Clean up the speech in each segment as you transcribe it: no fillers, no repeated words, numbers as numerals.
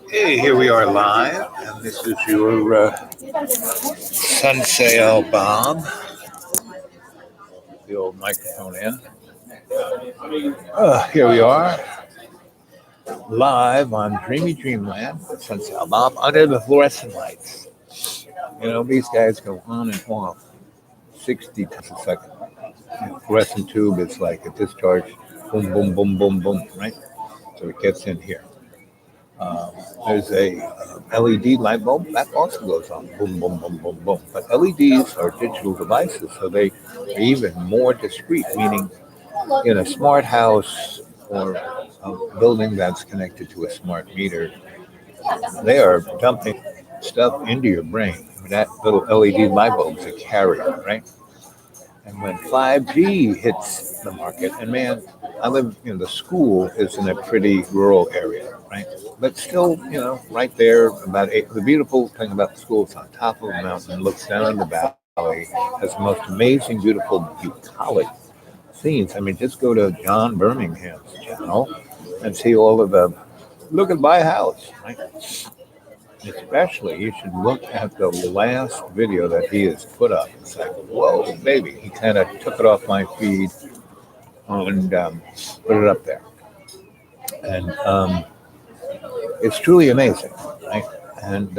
Hey, here we are live, and this is your Sun Sail Bob, the old microphone in. Here we are, live on Dreamy Dreamland, Sun Sail Bob, under the fluorescent lights. You know, these guys go on and off 60 times a second. Fluorescent tube is like a discharge, boom, boom, boom, boom, boom, right? So it gets in here. There's a LED light bulb that also goes on, boom, boom, boom, boom, boom. But LEDs are digital devices, so they are even more discreet, meaning in a smart house or a building that's connected to a smart meter, they are dumping stuff into your brain. That little LED light bulb's a carrier, right? And when 5G hits the market, and man, I live, the school is in a pretty rural area, right? But still, right there, the beautiful thing about the school is on top of a mountain, looks down the valley, has the most amazing, beautiful, bucolic scenes. I mean, just go to John Birmingham's channel and see all of the, look at my house, right? Especially, you should look at the last video that he has put up. It's like, whoa, baby. He kind of took it off my feed and put it up there. And it's truly amazing, right? And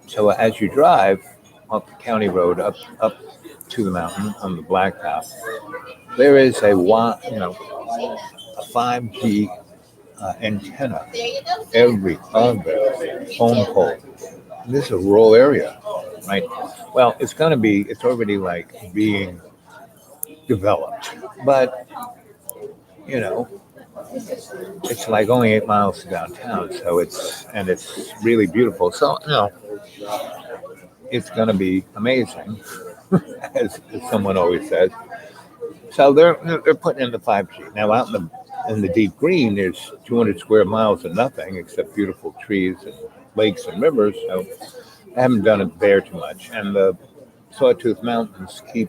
so as you drive up the county road up to the mountain on the blacktop, there is a 5G antenna every other phone pole. This is a rural area, right? Well, it's already like being developed, but it's like only 8 miles to downtown, so it's really beautiful. So it's going to be amazing, as someone always says. So they're putting in the 5G now out in the deep green. There's 200 square miles of nothing except beautiful trees and lakes and rivers. So I haven't done it there too much. And the Sawtooth Mountains keep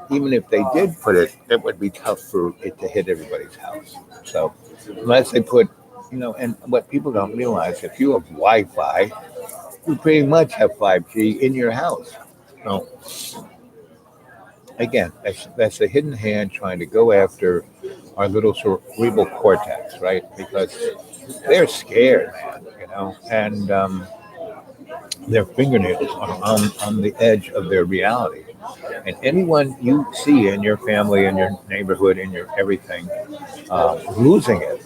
even if they did put it, it would be tough for it to hit everybody's house. So unless they put, and what people don't realize, if you have Wi-Fi, you pretty much have 5G in your house. So again, that's a hidden hand trying to go after our little cerebral cortex, right? Because they're scared, man, and their fingernails are on the edge of their reality. And anyone you see in your family, in your neighborhood, in your everything, losing it.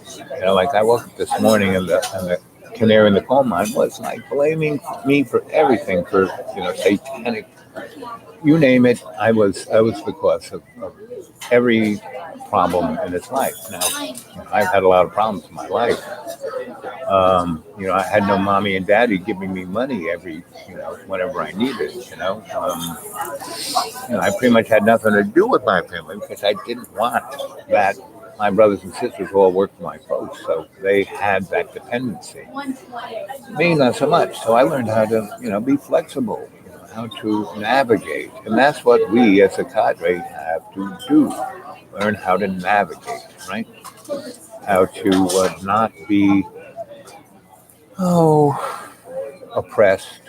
Like I woke up this morning and the canary in the coal mine was like blaming me for everything, for satanic, you name it. I was the cause of every problem in his life. Now, I've had a lot of problems in my life. I had no mommy and daddy giving me money every, whenever I needed, I pretty much had nothing to do with my family because I didn't want that. My brothers and sisters all worked for my folks, so they had that dependency. Me, not so much. So I learned how to, be flexible, how to navigate. And that's what we as a cadre have to do. Learn how to navigate, right? How to not be, oppressed.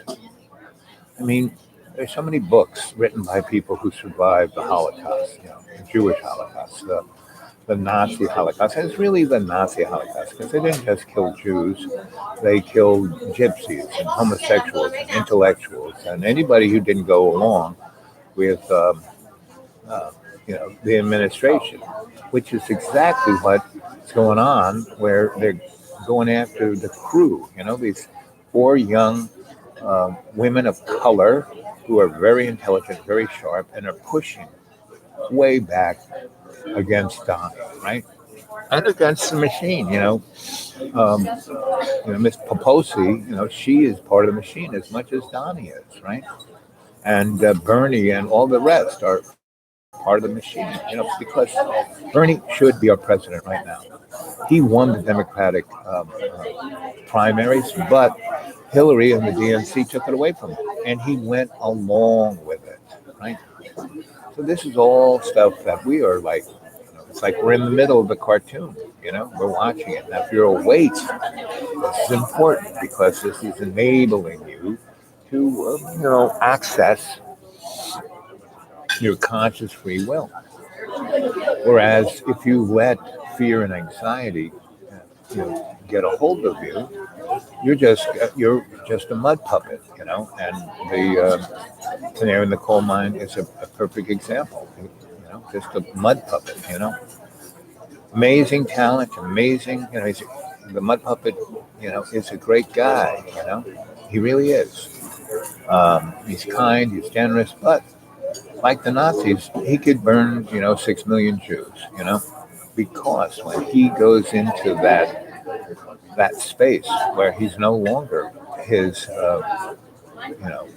I mean, there's so many books written by people who survived the Holocaust, the Jewish Holocaust, the Nazi Holocaust. And it's really the Nazi Holocaust because they didn't just kill Jews. They killed gypsies and homosexuals and intellectuals and anybody who didn't go along with, the administration, which is exactly what's going on, where they're going after the crew, these 4 young women of color who are very intelligent, very sharp, and are pushing way back against Donnie, right? And against the machine, Miss Poposi, she is part of the machine as much as Donnie is, right? And Bernie and all the rest are part of the machine, because Bernie should be our president right now. He won the Democratic primaries, but Hillary and the DNC took it away from him, and he went along with it, right? So this is all stuff that we are like It's like we're in the middle of the cartoon, we're watching it. Now, if you're awake, this is important because this is enabling you to, access your conscious free will. Whereas if you let fear and anxiety, get a hold of you, you're just a mud puppet, And the canary in the coal mine is a perfect example, just a mud puppet, Amazing talent, amazing, the mud puppet, is a great guy, He really is. He's kind, he's generous, but like the Nazis, he could burn, 6 million Jews, because when he goes into that space where he's no longer his, you know,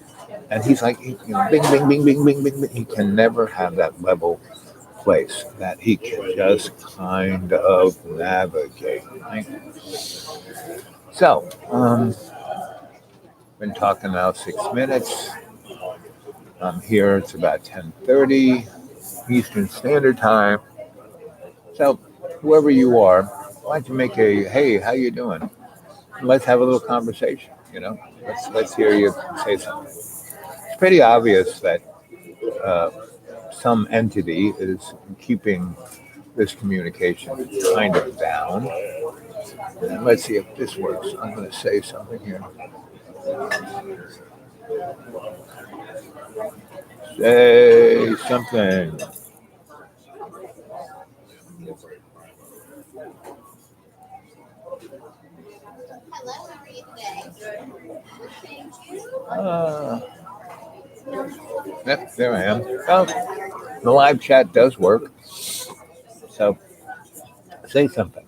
and he's like, bing, bing, bing, bing, bing, bing, bing. He can never have that level place that he can just kind of navigate. Right? So, been talking now 6 minutes. Here it's about 10:30 Eastern Standard Time. So, whoever you are, why don't you make a hey, how you doing? Let's have a little conversation. Let's hear you say something. It's pretty obvious that uh, some entity is keeping this communication kind of down. And let's see if this works. I'm going to say something here. Say something. Yep, there I am. Well, the live chat does work. So say something.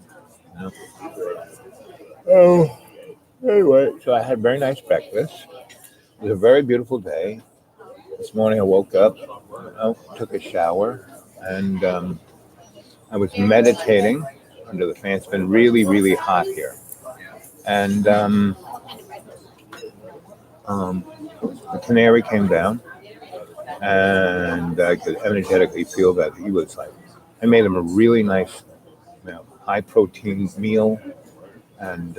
Oh, anyway, so I had a very nice breakfast. It was a very beautiful day. This morning I woke up, took a shower, and I was meditating under the fan. It's been really, really hot here. And the canary came down, and I could energetically feel that he was like, I made him a really nice, high protein meal. And,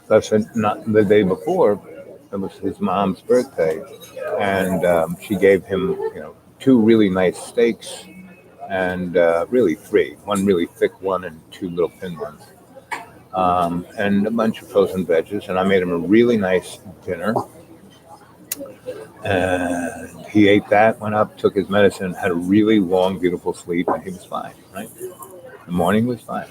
that's not the day before. It was his mom's birthday, and she gave him, two really nice steaks, and really three. One really thick one, and two little thin ones, and a bunch of frozen veggies. And I made him a really nice dinner. And he ate that, went up, took his medicine, had a really long, beautiful sleep, and he was fine. Right, the morning was fine.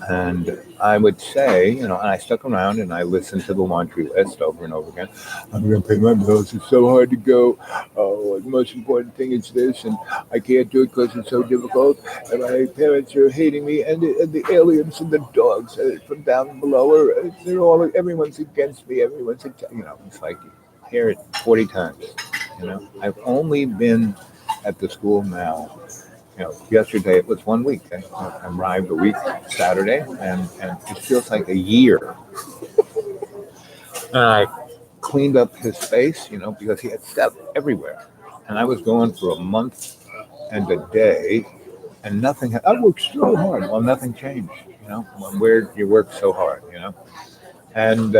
And I would say, and I stuck around and I listened to the laundry list over and over again. I'm going to pay my bills. It's so hard to go. Oh, the most important thing is this, and I can't do it because it's so difficult. And my parents are hating me, and the aliens and the dogs from down below everyone's against me. It's like you hear it 40 times. I've only been at the school now. Yesterday it was 1 week. I arrived a week Saturday, and it feels like a year. And I cleaned up his space, because he had stuff everywhere. And I was gone for a month and a day, and nothing. I worked so hard. Well, nothing changed. Where you work so hard, And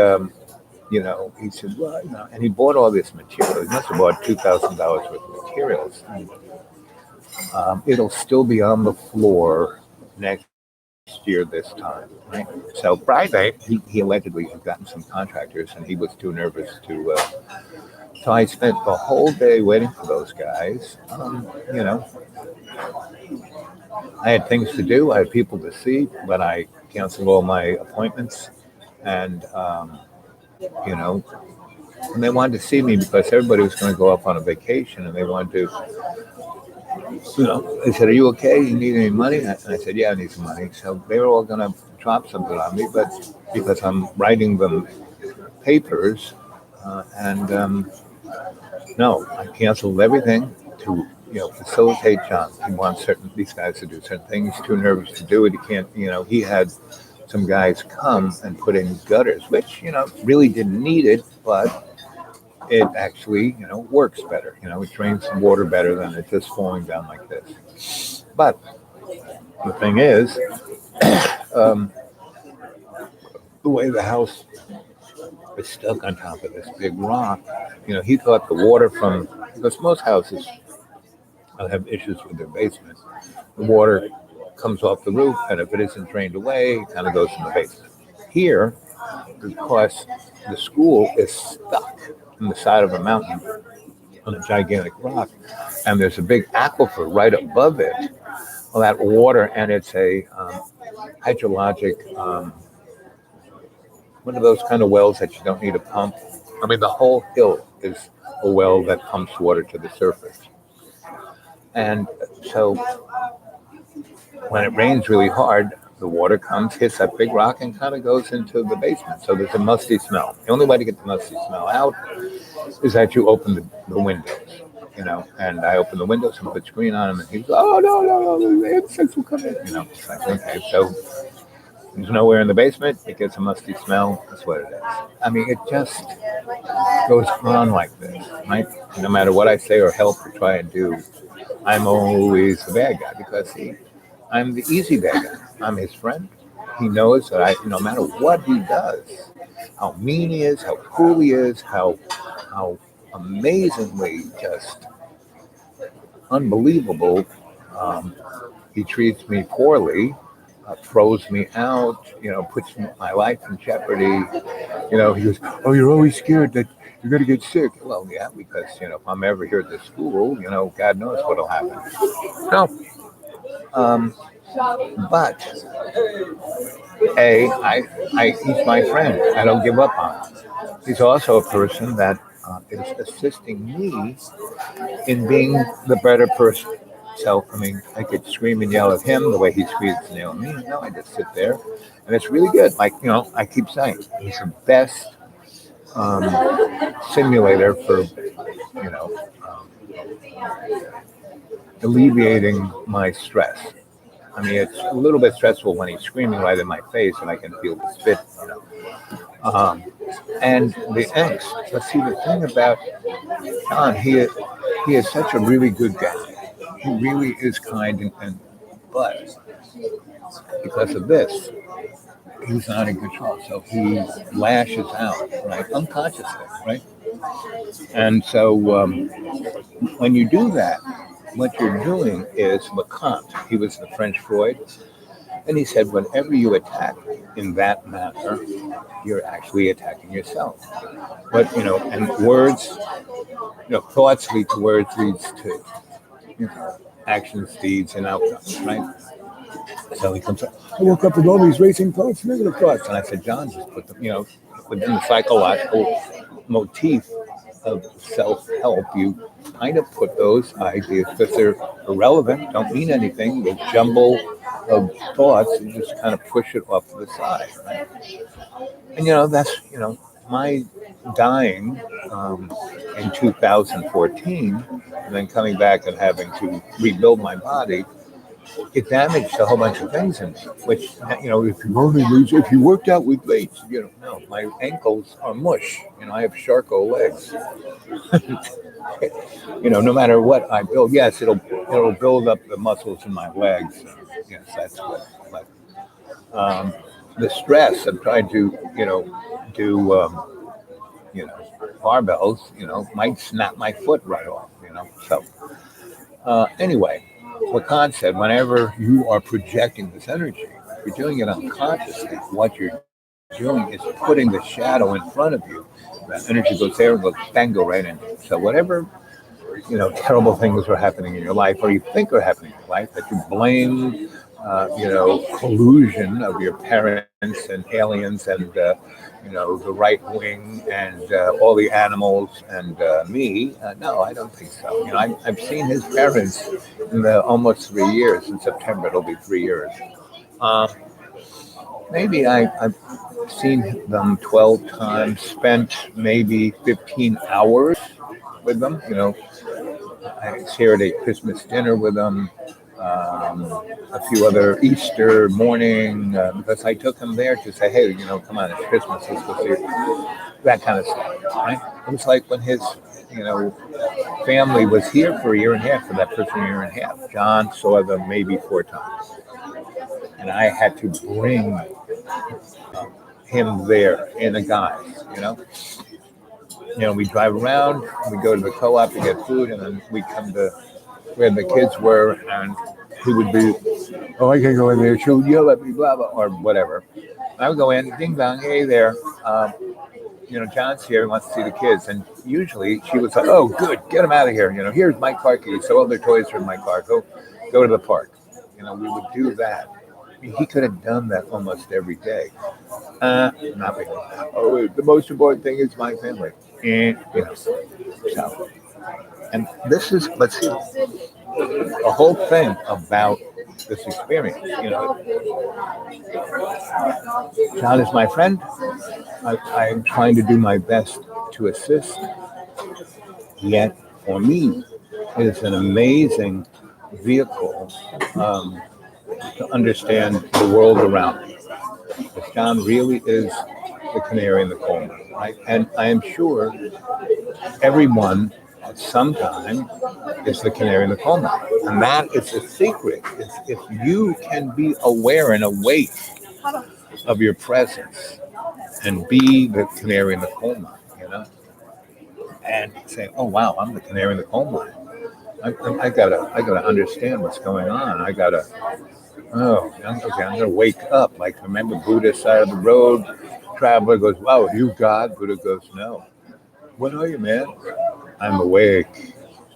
he said, well, and he bought all this material. He must have bought $2,000 worth of materials. It'll still be on the floor next year this time, right? So Friday, he allegedly had gotten some contractors, and he was too nervous to. So I spent the whole day waiting for those guys. I had things to do. I had people to see, but I canceled all my appointments, and and they wanted to see me because everybody was going to go off on a vacation, and they wanted to. They said, "Are you okay? You need any money?" And I said, "Yeah, I need some money." So they were all going to drop something on me, but because I'm writing them papers, and no, I canceled everything to facilitate John. He wants these guys to do certain things. He's too nervous to do it. He can't. He had some guys come and put in gutters, which really didn't need it, but it actually, works better. It drains the water better than it just falling down like this. But the thing is, um, the way the house is stuck on top of this big rock, he thought the water from, because most houses have issues with their basement, the water comes off the roof, and if it isn't drained away, it kind of goes in the basement. Here, because the school is stuck in the side of a mountain on a gigantic rock, and there's a big aquifer right above it. Well, that water, and it's a hydrologic, one of those kind of wells that you don't need a pump. I mean, the whole hill is a well that pumps water to the surface. And so when it rains really hard, the water comes, hits that big rock, and kind of goes into the basement. So there's a musty smell. The only way to get the musty smell out is that you open the windows, And I open the windows and put screen on them, and he goes, "Oh no, the insects will come in." It's like, okay, so there's nowhere in the basement. It gets a musty smell. That's what it is. I mean, it just goes on like this, right? No matter what I say or help or try and do, I'm always the bad guy because I'm the easy bad guy. I'm his friend. He knows that no matter what he does, how mean he is, how cruel he is, how amazingly just unbelievable he treats me poorly, throws me out, puts my life in jeopardy. He goes, "Oh, you're always scared that you're going to get sick." Well, yeah, because, if I'm ever here at the school, God knows what'll happen. No. But he's my friend. I don't give up on him. He's also a person that is assisting me in being the better person. So, I mean, I could scream and yell at him the way he screams and yell at me. No, I just sit there, and it's really good. Like, I keep saying, he's the best simulator for, alleviating my stress. I mean, it's a little bit stressful when he's screaming right in my face and I can feel the spit, And the angst. But see, the thing about John, he is such a really good guy. He really is kind, but because of this, he's not in control. So he lashes out, right, unconsciously, right? And so when you do that, what you're doing is Kant. He was the French Freud. And he said, whenever you attack in that manner, you're actually attacking yourself. But, and words, thoughts lead to words, leads to actions, deeds, and outcomes, right? So he comes up, I woke up with all these racing thoughts, negative thoughts. And I said, John, just put them, within the psychological motif of self-help, you kind of put those ideas, because they're irrelevant, don't mean anything, the jumble of thoughts, you just kind of push it off to the side, right? And that's my dying in 2014, and then coming back and having to rebuild my body. It damaged a whole bunch of things in me, which, if you worked out with weights, no, my ankles are mush. I have Charcot legs. No matter what I build, yes, it'll build up the muscles in my legs. Yes, that's what. But the stress of trying to, do, barbells, might snap my foot right off. So anyway. Lacan said, whenever you are projecting this energy, you're doing it unconsciously. What you're doing is putting the shadow in front of you. That energy goes there and goes bang, go right in. So whatever, terrible things are happening in your life, or you think are happening in your life, that you blame, collusion of your parents and aliens and, the right wing and all the animals and me. No, I don't think so. I've seen his parents in the almost 3 years. In September, it'll be 3 years. Maybe I've seen them 12 times, spent maybe 15 hours with them. I shared a Christmas dinner with them. a few other Easter morning, because I took him there to say, hey, come on, it's Christmas, let's go see that kind of stuff. Right? It was like when his, you know, family was here for a year and a half, for that first year and a half. John saw them maybe 4 times, and I had to bring him there in a guise. We drive around, we go to the co-op to get food, and then we come to where the kids were, and he would be, oh, I can go in there, she'll yell at me, blah, blah, or whatever. I would go in, ding dong, hey there. John's here, he wants to see the kids. And usually she was like, oh, good, get him out of here. Here's my car keys. So all their toys are in my car. Go to the park. We would do that. I mean, he could have done that almost every day. Not me. Oh, the most important thing is my family. And, so. And this is, let's see, the whole thing about this experience. John is my friend. I'm trying to do my best to assist. Yet, for me, it's an amazing vehicle to understand the world around me. Because John really is the canary in the coal mine, right? And I am sure everyone at some time is the canary in the coal mine. And that is the secret. If you can be aware and awake of your presence and be the canary in the coal mine, and say, oh wow, I'm the canary in the coal mine. I gotta understand what's going on. I'm gonna wake up. Like, remember Buddha side of the road, traveler goes, wow, are you God? Buddha goes, no. What are you, man? I'm awake.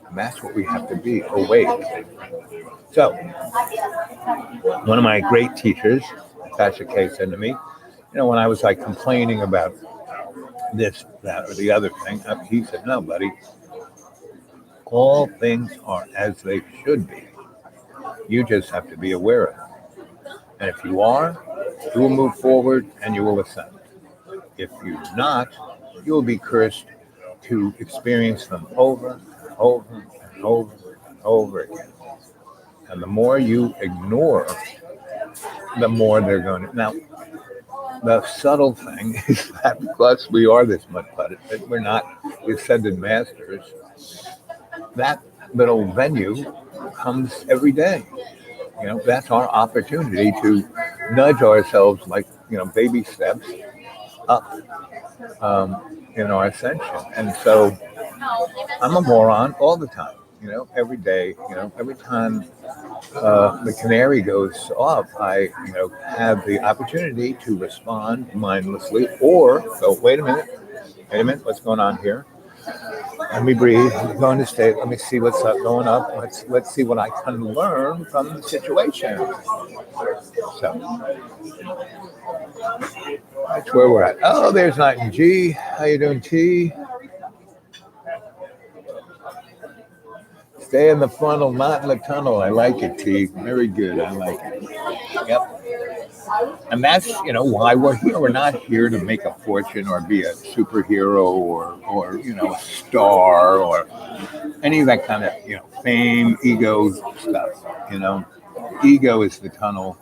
And that's what we have to be, awake. So, one of my great teachers, Pastor K, said to me, when I was like complaining about this, that, or the other thing, he said, no, buddy, all things are as they should be. You just have to be aware of it. And if you are, you will move forward and you will ascend. If you're not, you will be cursed to experience them over and over and over and over again. And the more you ignore, the more they're going to. Now, the subtle thing is that because we are this mud pudded, that we're not the ascended masters, that little venue comes every day. That's our opportunity to nudge ourselves like, baby steps up in our ascension. And so I'm a moron all the time, every day, every time the canary goes off, I, have the opportunity to respond mindlessly or go, wait a minute, what's going on here? Let me breathe. I'm going to stay. Let me see what's up, going up. Let's see what I can learn from the situation. So that's where we're at. Oh, there's Night and G. How you doing, T? Stay in the funnel, not in the tunnel. I like it, T. Very good. I like it. Yep. And that's, why we're here. We're not here to make a fortune or be a superhero or a star or any of that kind of, fame, ego stuff. Ego is the tunnel.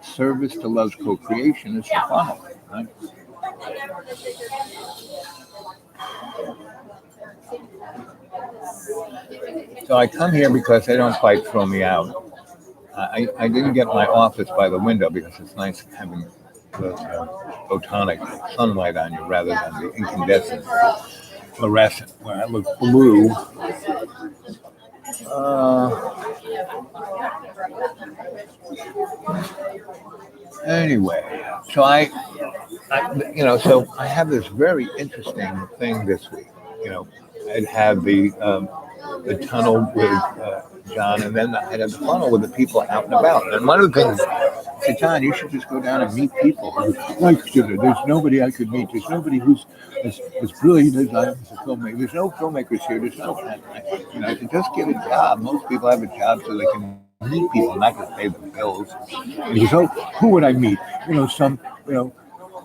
Service to love's co-creation is the funnel, right? So I come here because they don't quite throw me out. I didn't get my office by the window because it's nice having the photonic sunlight on you rather than the incandescent fluorescent where I look blue. Anyway, so I have this very interesting thing this week. I'd have the tunnel with John, and then I'd have the funnel with the people out and about. And one of the things, I said, John, you should just go down and meet people. There's nobody I could meet. There's nobody who's as brilliant as I am as a filmmaker. There's no filmmakers here. There's no, to just get a job. Most people have a job so they can meet people, not just pay the bills. And he goes, oh, who would I meet? Some,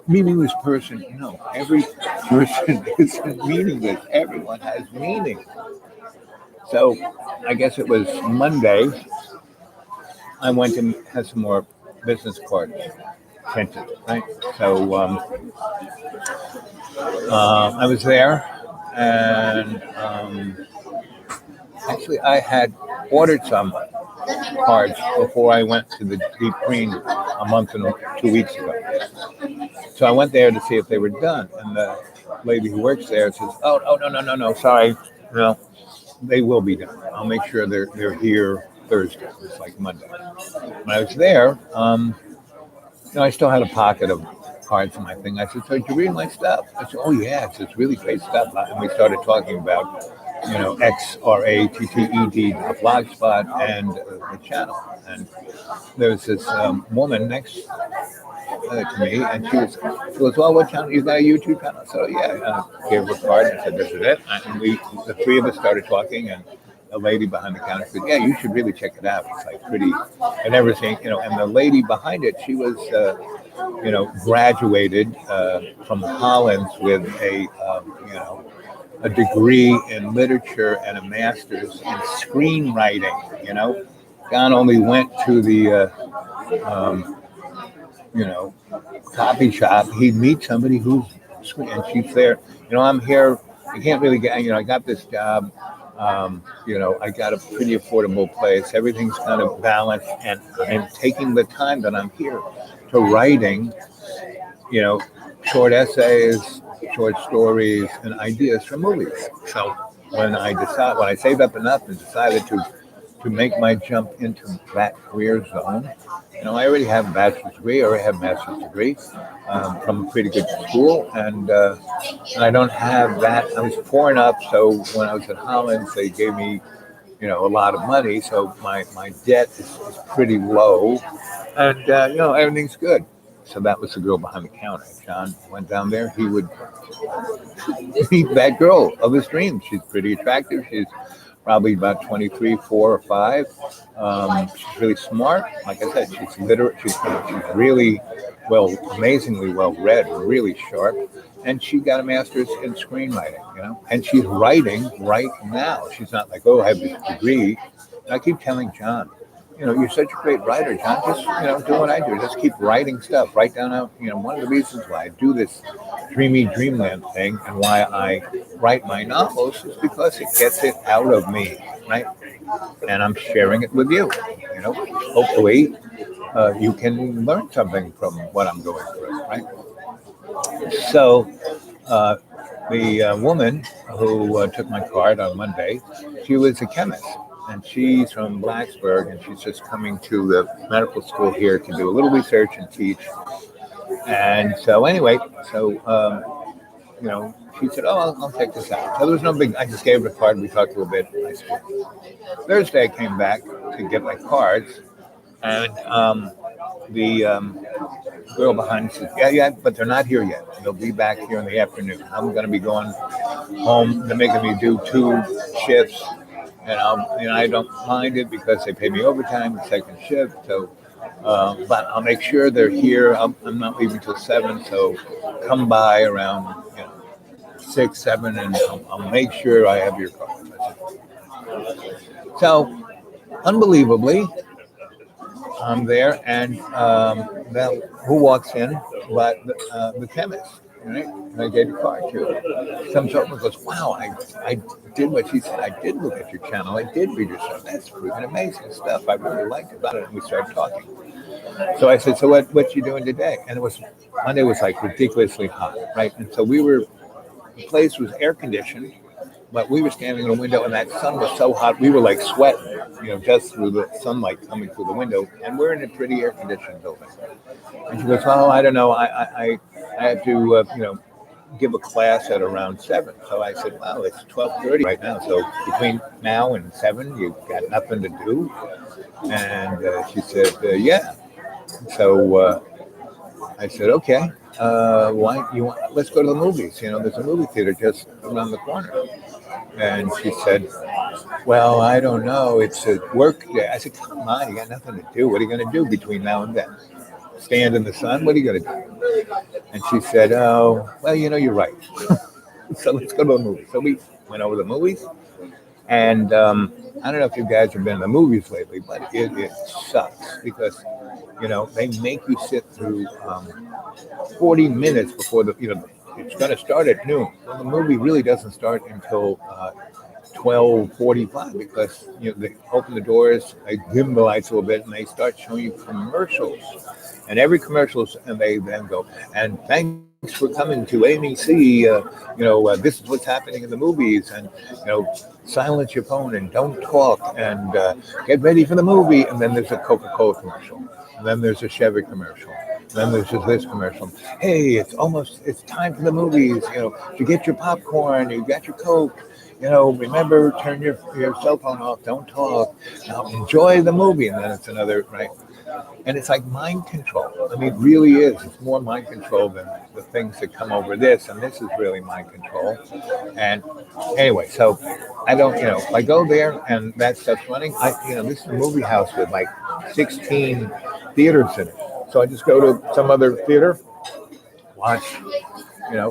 meaningless person. No, every person is meaningless. Everyone has meaning. So I guess it was Monday. I went and had some more business cards printed, right? So I was there, and actually, I had ordered some cards before I went to the deep clean a month and 2 weeks ago. So I went there to see if they were done, and the lady who works there says, "Oh, no, no, no, no, sorry, no, they will be done. I'll make sure they're here Thursday." It's like Monday. When I was there, I still had a pocket of cards in my thing. I said, "So did you read my stuff?" I said, "Oh yeah, it's really great stuff." And we started talking about, XRATTED blogspot and the channel. And there was this woman next to me, and she goes, "Well, what channel? You got a YouTube channel?" So yeah, I gave her a card and said, "This is it." And the three of us started talking, and a lady behind the counter said, "Yeah, you should really check it out. It's like pretty and everything, you know." And the lady behind it, she was, graduated from Hollins with a degree in literature and a master's in screenwriting. John only went to the um, coffee shop. He'd meet somebody who's and she's there. I'm here. I can't really get. I got this job. I got a pretty affordable place. Everything's kind of balanced, and I'm taking the time that I'm here to writing. You know, short essays, short stories, and ideas for movies. So when I saved up enough and decided to make my jump into that career zone, I already have a bachelor's degree, I already have a master's degree from a pretty good school, and I don't have that. I was poor enough, so when I was at Hollins, they gave me, a lot of money, so my debt is pretty low, and everything's good. So that was the girl behind the counter. John went down there. He would meet that girl of his dreams. She's pretty attractive. She's probably about 23, 4 or 5. She's really smart. Like I said, she's literate. She's really amazingly well read, really sharp. And she got a master's in screenwriting, and she's writing right now. She's not like, oh, I have this degree. And I keep telling John, you're such a great writer, John. Just, do what I do. Just keep writing stuff. Write down out, one of the reasons why I do this dreamy dreamland thing and why I write my novels is because it gets it out of me, right? And I'm sharing it with you. Hopefully you can learn something from what I'm going through, right? So the woman who took my card on Monday, she was a chemist. And she's from Blacksburg, and she's just coming to the medical school here to do a little research and teach. And so anyway, she said, "Oh, I'll take this out." So there was no big. I just gave her the card. We talked a little bit. Thursday, I came back to get my cards, and the girl behind said, "Yeah, but they're not here yet. They'll be back here in the afternoon. I'm going to be going home. They're making me do 2 shifts." And I don't mind it because they pay me overtime, the second shift. So, but I'll make sure they're here. I'm not leaving till 7, so come by around 6, 7, and I'll make sure I have your car. So, unbelievably, I'm there, and who walks in? But the chemist. Right? And I gave the card to her. Some someone goes, "Wow, I did what she said. I did look at your channel. I did read your stuff. That's freaking amazing stuff. I really liked about it." And we started talking. So I said, "So what you doing today?" And Monday was like ridiculously hot, right? And so the place was air conditioned, but we were standing in a window, and that sun was so hot, we were like sweating, just through the sunlight coming through the window. And we're in a pretty air conditioned building. And she goes, "Well, I don't know. I have to, give a class at around 7." So I said, "Well, it's 12:30 right now. So between now and 7, you've got nothing to do." And she said, "Yeah." So I said, "Okay. Why you want? Let's go to the movies. There's a movie theater just around the corner." And she said, "Well, I don't know. It's a work day." I said, "Come on, you got nothing to do. What are you going to do between now and then? Stand in the sun? What are you going to do?" And she said, "Oh, well, you're right." So let's go to the movies. So we went over the movies, And I don't know if you guys have been to the movies lately, but it sucks because they make you sit through 40 minutes before it's going to start at noon. Well, the movie really doesn't start until 12:45 because they open the doors, they dim the lights a little bit, and they start showing you commercials. And every commercials, and they then go, and thanks for coming to AMC. This is what's happening in the movies, and silence your phone and don't talk, and get ready for the movie. And then there's a Coca-Cola commercial, and then there's a Chevy commercial. Then there's just this commercial. Hey, it's time for the movies. You get your popcorn, you got your Coke. Remember, turn your cell phone off. Don't talk. Now enjoy the movie. And then it's another, right? And it's like mind control. I mean, it really is. It's more mind control than the things that come over this. And this is really mind control. And anyway, so I don't, I go there and that stuff's running. This is a movie house with like 16 theaters in it. So I just go to some other theater, watch,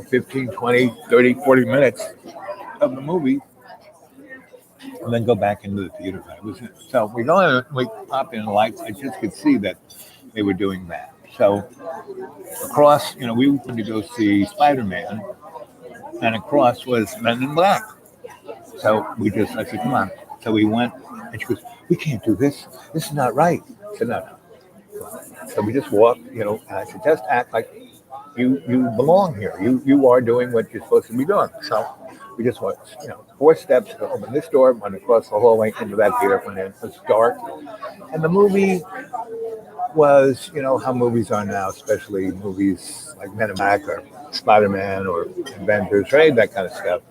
15, 20, 30, 40 minutes of the movie, and then go back into the theater. So we go in, we pop in the lights. I just could see that they were doing that. So across, we went to go see Spider-Man, and across was Men in Black. So I said, come on. So we went, and she goes, we can't do this. This is not right. I said, no. So we just walked, and I said, just act like you belong here. You are doing what you're supposed to be doing. So we just went, 4 steps to open this door, went across the hallway into that theater, went in. It was dark. And the movie was, how movies are now, especially movies like Men in Black or Spider-Man or Avengers, right? That kind of stuff.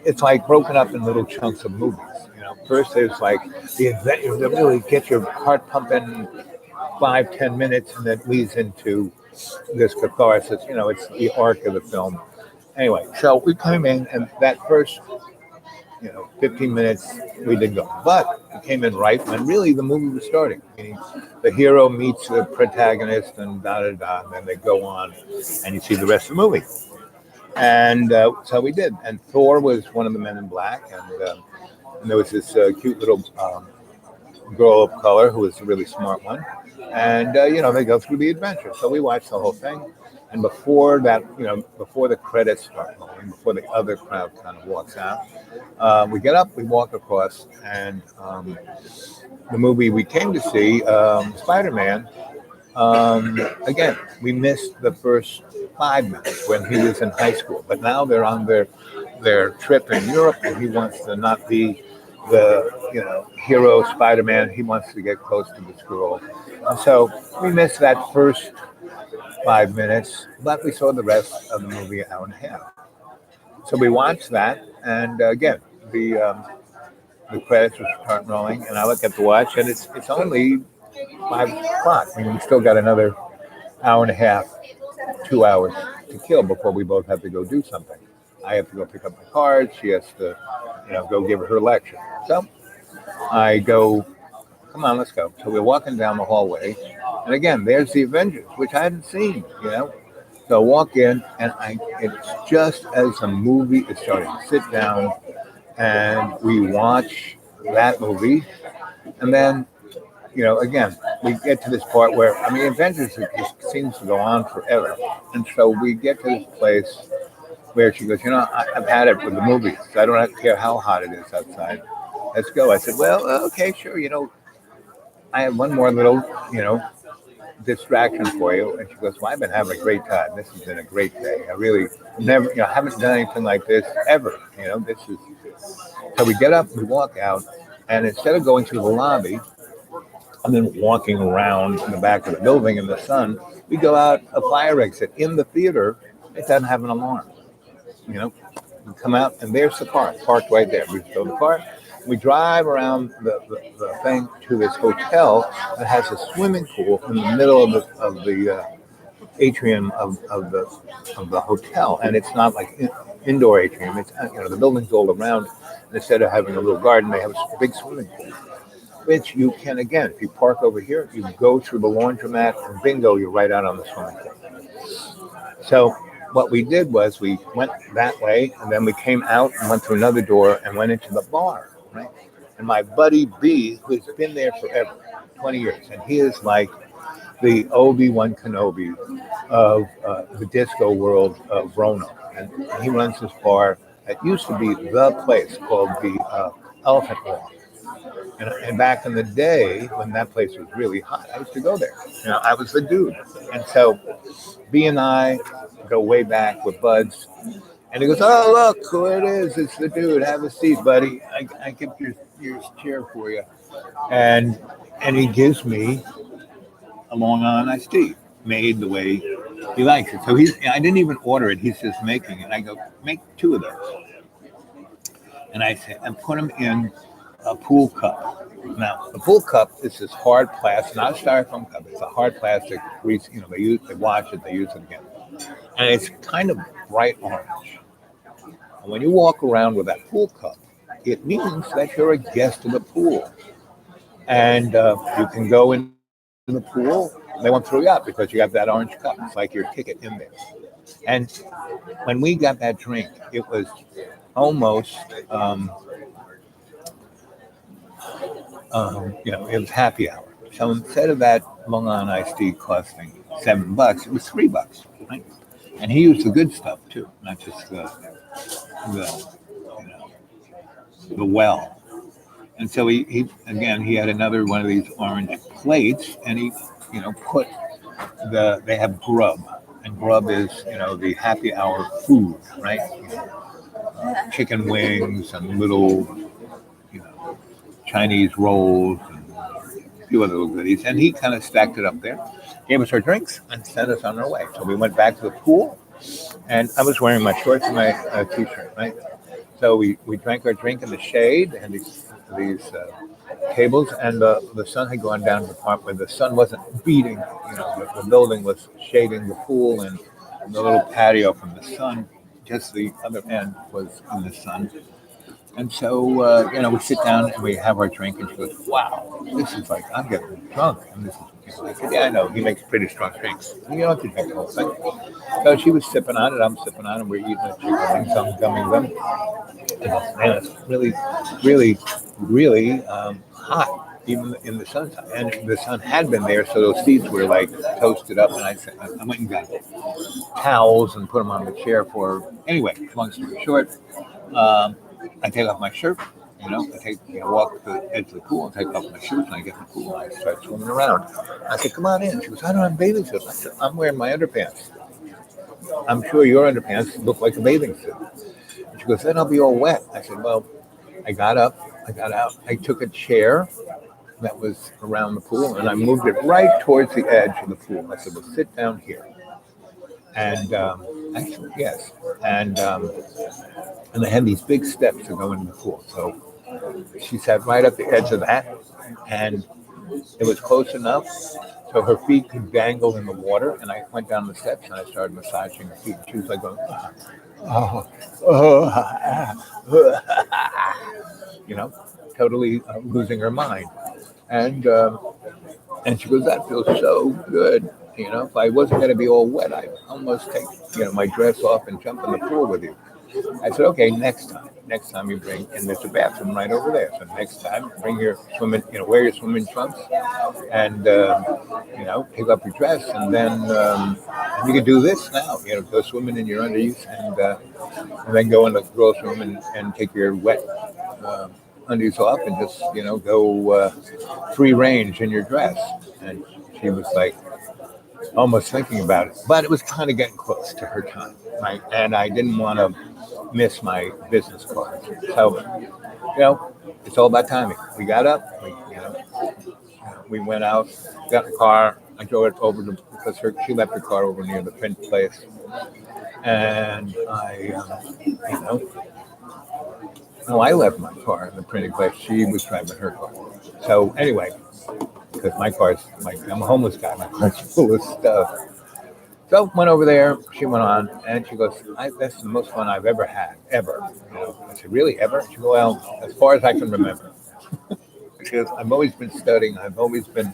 It's like broken up in little chunks of movies. First there's like the adventure that really gets your heart pumping 5-10 minutes, and then leads into this catharsis. It's the arc of the film. Anyway, so we came in, and that first 15 minutes we did go, but we came in right when really the movie was starting. Meaning the hero meets the protagonist and and then they go on, and you see the rest of the movie. And so we did. And Thor was one of the Men in Black, and there was this cute little girl of color who was a really smart one. And, they go through the adventure. So we watched the whole thing. And before that, before the credits start rolling, before the other crowd kind of walks out, we get up, we walk across, and the movie we came to see, Spider-Man, again, we missed the first 5 minutes when he was in high school. But now they're on their trip in Europe, and he wants to not be the hero Spider-Man. He wants to get close to this girl. And so we missed that first 5 minutes, but we saw the rest of the movie an hour and a half. So we watched that, and again, the credits were start rolling, and I look at the watch, and it's only 5 o'clock. I mean, we still got another hour and a half, 2 hours to kill before we both have to go do something. I have to go pick up my cards. She has to, go give her lecture. So I go, come on, let's go. So we're walking down the hallway, and again, there's the Avengers, which I hadn't seen, So I walk in, and it's just as the movie is starting to sit down, and we watch that movie, and then, again, we get to this part where, Avengers, it just seems to go on forever. And so we get to this place where she goes, I've had it with the movies. So I don't care how hot it is outside. Let's go. I said, well, okay, sure. I have one more little, distraction for you. And she goes, well, I've been having a great time. This has been a great day. I really never, haven't done anything like this ever. This is. So we get up, we walk out, and instead of going to the lobby and then walking around in the back of the building in the sun, we go out a fire exit. In the theater, it doesn't have an alarm. We come out, and there's the car parked right there. We throw the car. We drive around the thing to this hotel that has a swimming pool in the middle of the atrium of the hotel, and it's not like indoor atrium. It's the building's all around. And instead of having a little garden, they have a big swimming pool, which you can, again, if you park over here, you go through the laundromat, and bingo, you're right out on the swimming pool. So what we did was we went that way, and then we came out and went through another door and went into the bar. right? And my buddy B, who's been there forever, 20 years, and he is like the Obi-Wan Kenobi of the disco world of Roanoke. And he runs this bar that used to be the place called the Elephant Walk. And back in the day when that place was really hot, I used to go there. I was the dude. And so B and I go way back with buds. And he goes, "Oh, look who it is. It's the dude. Have a seat, buddy. I kept your chair for you." And he gives me a Long Island iced tea made the way he likes it. So I didn't even order it. He's just making it. I go, "Make two of those." And I say, and put them in a pool cup. Now, the pool cup is this hard plastic, not a styrofoam cup. It's a hard plastic. They wash it, they use it again, and it's kind of bright orange. And when you walk around with that pool cup, it means that you're a guest of the pool, and you can go into the pool. They won't throw you out because you have that orange cup. It's like your ticket in there. And when we got that drink, it was almost. It was happy hour. So instead of that Long Island iced tea costing $7, it was $3, right? And he used the good stuff too, not just the well. And so he had another one of these orange plates, and he put they have grub, and grub is the happy hour food, right? Chicken wings and little Chinese rolls and a few other little goodies. And he kind of stacked it up there, gave us our drinks, and sent us on our way. So we went back to the pool, and I was wearing my shorts and my t-shirt, right? So we drank our drink in the shade and these tables, and the sun had gone down to the part where the sun wasn't beating. The building was shading the pool and the little patio from the sun. Just the other end was in the sun. And so, we sit down and we have our drink, and she goes, "Wow, this is like, I'm getting drunk." And this is, I said, "Yeah, I know. He makes pretty strong drinks. You don't have to drink the whole thing." So she was sipping on it. I'm sipping on it. We're eating a chicken wing, some gummy gum. And it's really, really, really hot, even in the sunshine. And the sun had been there, so those seats were like toasted up. And I said, I went and got towels and put them on the chair for her. Anyway, long story short, I take off my shirt, I walk to the edge of the pool and take off my shoes, and I get in the pool and I start swimming around. I said, "Come on in." She goes, "I don't have bathing suit." I said, "I'm wearing my underpants. I'm sure your underpants look like a bathing suit." And she goes, "Then I'll be all wet." I said, "Well," I got up, I got out, I took a chair that was around the pool and I moved it right towards the edge of the pool. I said, "Well, sit down here." And actually, yes. And they had these big steps to go into the pool. So she sat right at the edge of that, and it was close enough so her feet could dangle in the water. And I went down the steps and I started massaging her feet. She was like going, totally losing her mind. And she goes, "That feels so good. If I wasn't going to be all wet, I'd almost take, my dress off and jump in the pool with you." I said, "Okay, next time you bring," and there's a bathroom right over there. So next time, bring your swimming, wear your swimming trunks, and pick up your dress, and then you can do this now. Go swimming in your undies, and then go in the girls' room and take your wet undies off, and just go free range in your dress. And she was like, almost thinking about it, but it was kind of getting close to her time, right? And I didn't want to miss my business card. So, it's all about timing. We got up, we went out, got in the car. I drove it over because she left her car over near the print place, and I left my car in the printing place. She was driving her car. So anyway, because I'm a homeless guy. My car's full of stuff. So went over there. She went on, and she goes, "That's the most fun I've ever had, ever." I said, "Really, ever?" She goes, "Well, as far as I can remember." She goes, "I've always been studying. I've always been,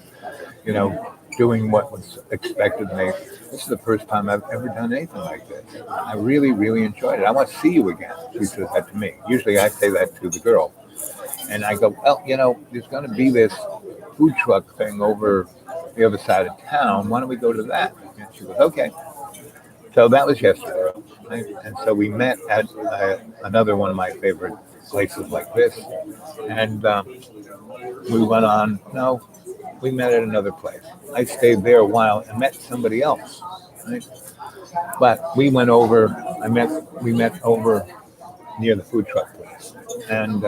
doing what was expected of me. This is the first time I've ever done anything like this. I really, really enjoyed it. I want to see you again." She says that to me. Usually I say that to the girl. And I go, well, there's going to be this food truck thing over the other side of town. Why don't we go to that? And she goes, okay. So that was yesterday. Right? And so we met at another one of my favorite places like this. And we went on, no, we met at another place. I stayed there a while and met somebody else. Right? But we met over near the food truck place. And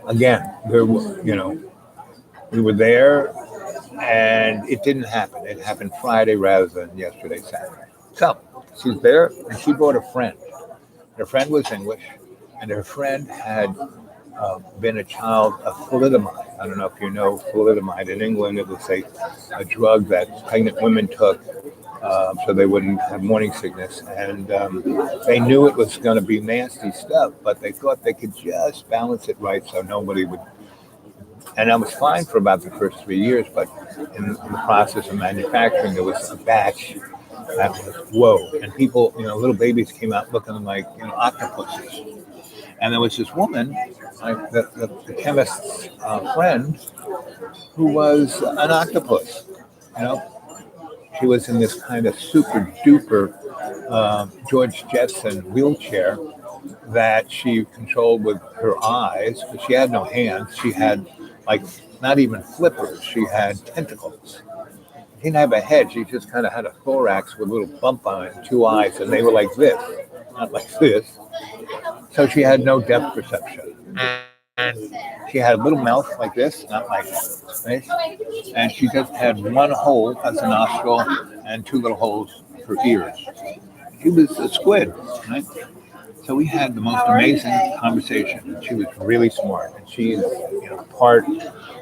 again, we were there and it didn't happen. It happened Friday rather than yesterday, Saturday. So she's there and she brought a friend. Her friend was English and her friend had been a child of thalidomide. I don't know if you know thalidomide. In England, it was a drug that pregnant women took so they wouldn't have morning sickness. And they knew it was going to be nasty stuff, but they thought they could just balance it right so nobody would. And I was fine for about the first 3 years, but in the process of manufacturing, there was a batch that was whoa. And people, little babies came out looking like, octopuses. And there was this woman, like the chemist's friend, who was an octopus. She was in this kind of super duper George Jetson wheelchair that she controlled with her eyes, but she had no hands. She had not even flippers. She had tentacles. She didn't have a head. She just kind of had a thorax with a little bump on it and two eyes, and they were like this, not like this. So she had no depth perception. And she had a little mouth like this, not like this. And she just had one hole as a nostril and two little holes for ears. She was a squid, right? So we had the most amazing conversation. She was really smart, and she's part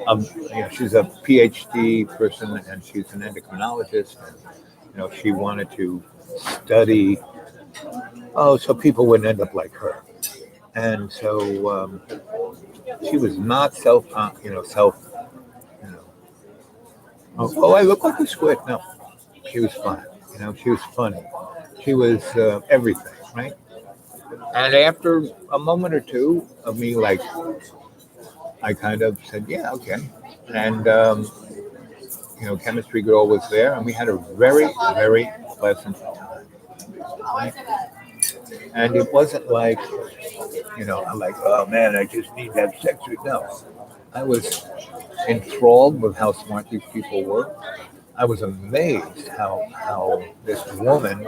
of she's a PhD person, and she's an endocrinologist, and she wanted to study so people wouldn't end up like her, and so she was not self. I look like a squid. No, she was fun. She was funny. She was everything, right? And after a moment or two of me, I kind of said, yeah, okay. And, chemistry girl was there, and we had a very, very pleasant time. Right? And it wasn't like, I'm like, oh man, I just need to have sex with. No, I was enthralled with how smart these people were. I was amazed how this woman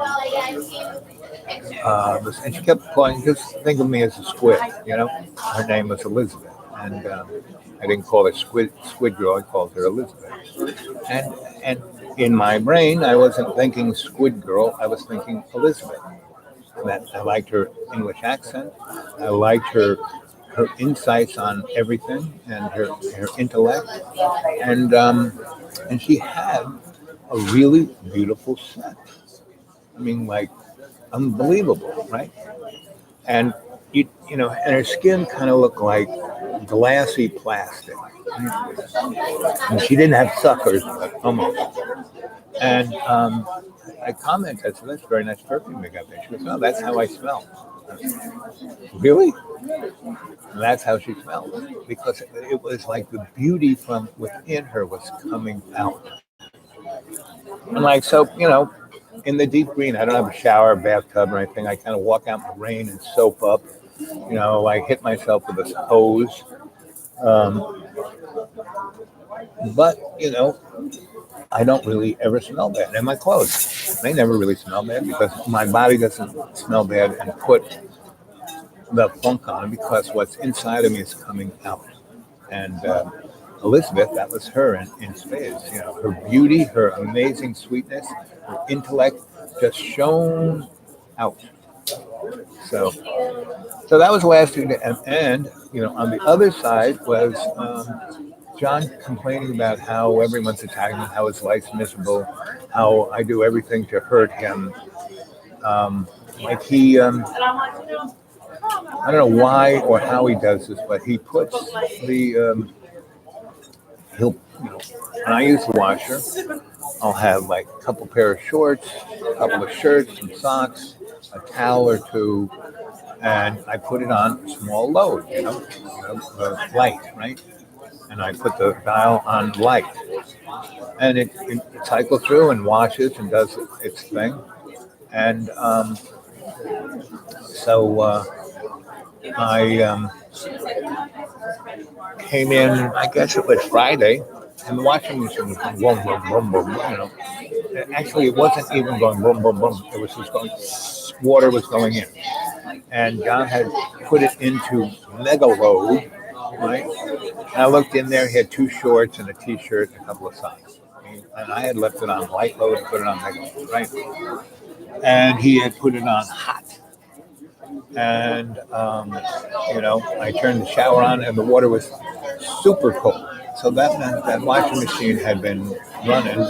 and she kept calling. Just think of me as a squid. Her name was Elizabeth, and I didn't call her squid girl. I called her Elizabeth. And in my brain, I wasn't thinking squid girl. I was thinking Elizabeth. That I liked her English accent. I liked her insights on everything and her intellect, and she had a really beautiful sex. I mean, unbelievable, right? And and her skin kind of looked like glassy plastic. And she didn't have suckers, but almost. And I commented, so that's very nice perfume you got there. She goes, no, that's how I smell. Really? And that's how she smelled, because it was like the beauty from within her was coming out. And so, in the deep green, I don't have a shower, bathtub, or anything. I kind of walk out in the rain and soap up. I hit myself with a hose. But I don't really ever smell bad. And my clothes, they never really smell bad because my body doesn't smell bad and put the funk on because what's inside of me is coming out. And Elizabeth, that was her in spades. Her beauty, her amazing sweetness, her intellect just shone out. So that was the last thing. And on the other side was John complaining about how everyone's attacking him, how his life's miserable, how I do everything to hurt him. He, I don't know why or how he does this, but he puts he'll, when I use the washer, I'll have a couple pair of shorts, a couple of shirts, some socks, a towel or two, and I put it on small load, the light, right? And I put the dial on light, and it cycles through and washes and does its thing. And so I came in, I guess it was Friday, and the washing machine was going boom, boom, boom, boom, Actually, it wasn't even going boom, boom, boom. It was just going, water was going in. And John had put it into mega load, right? And I looked in there, he had two shorts and a t-shirt and a couple of socks. And I had left it on light load and put it on mega load, right? And he had put it on hot. And, I turned the shower on and the water was super cold. So that meant that washing machine had been running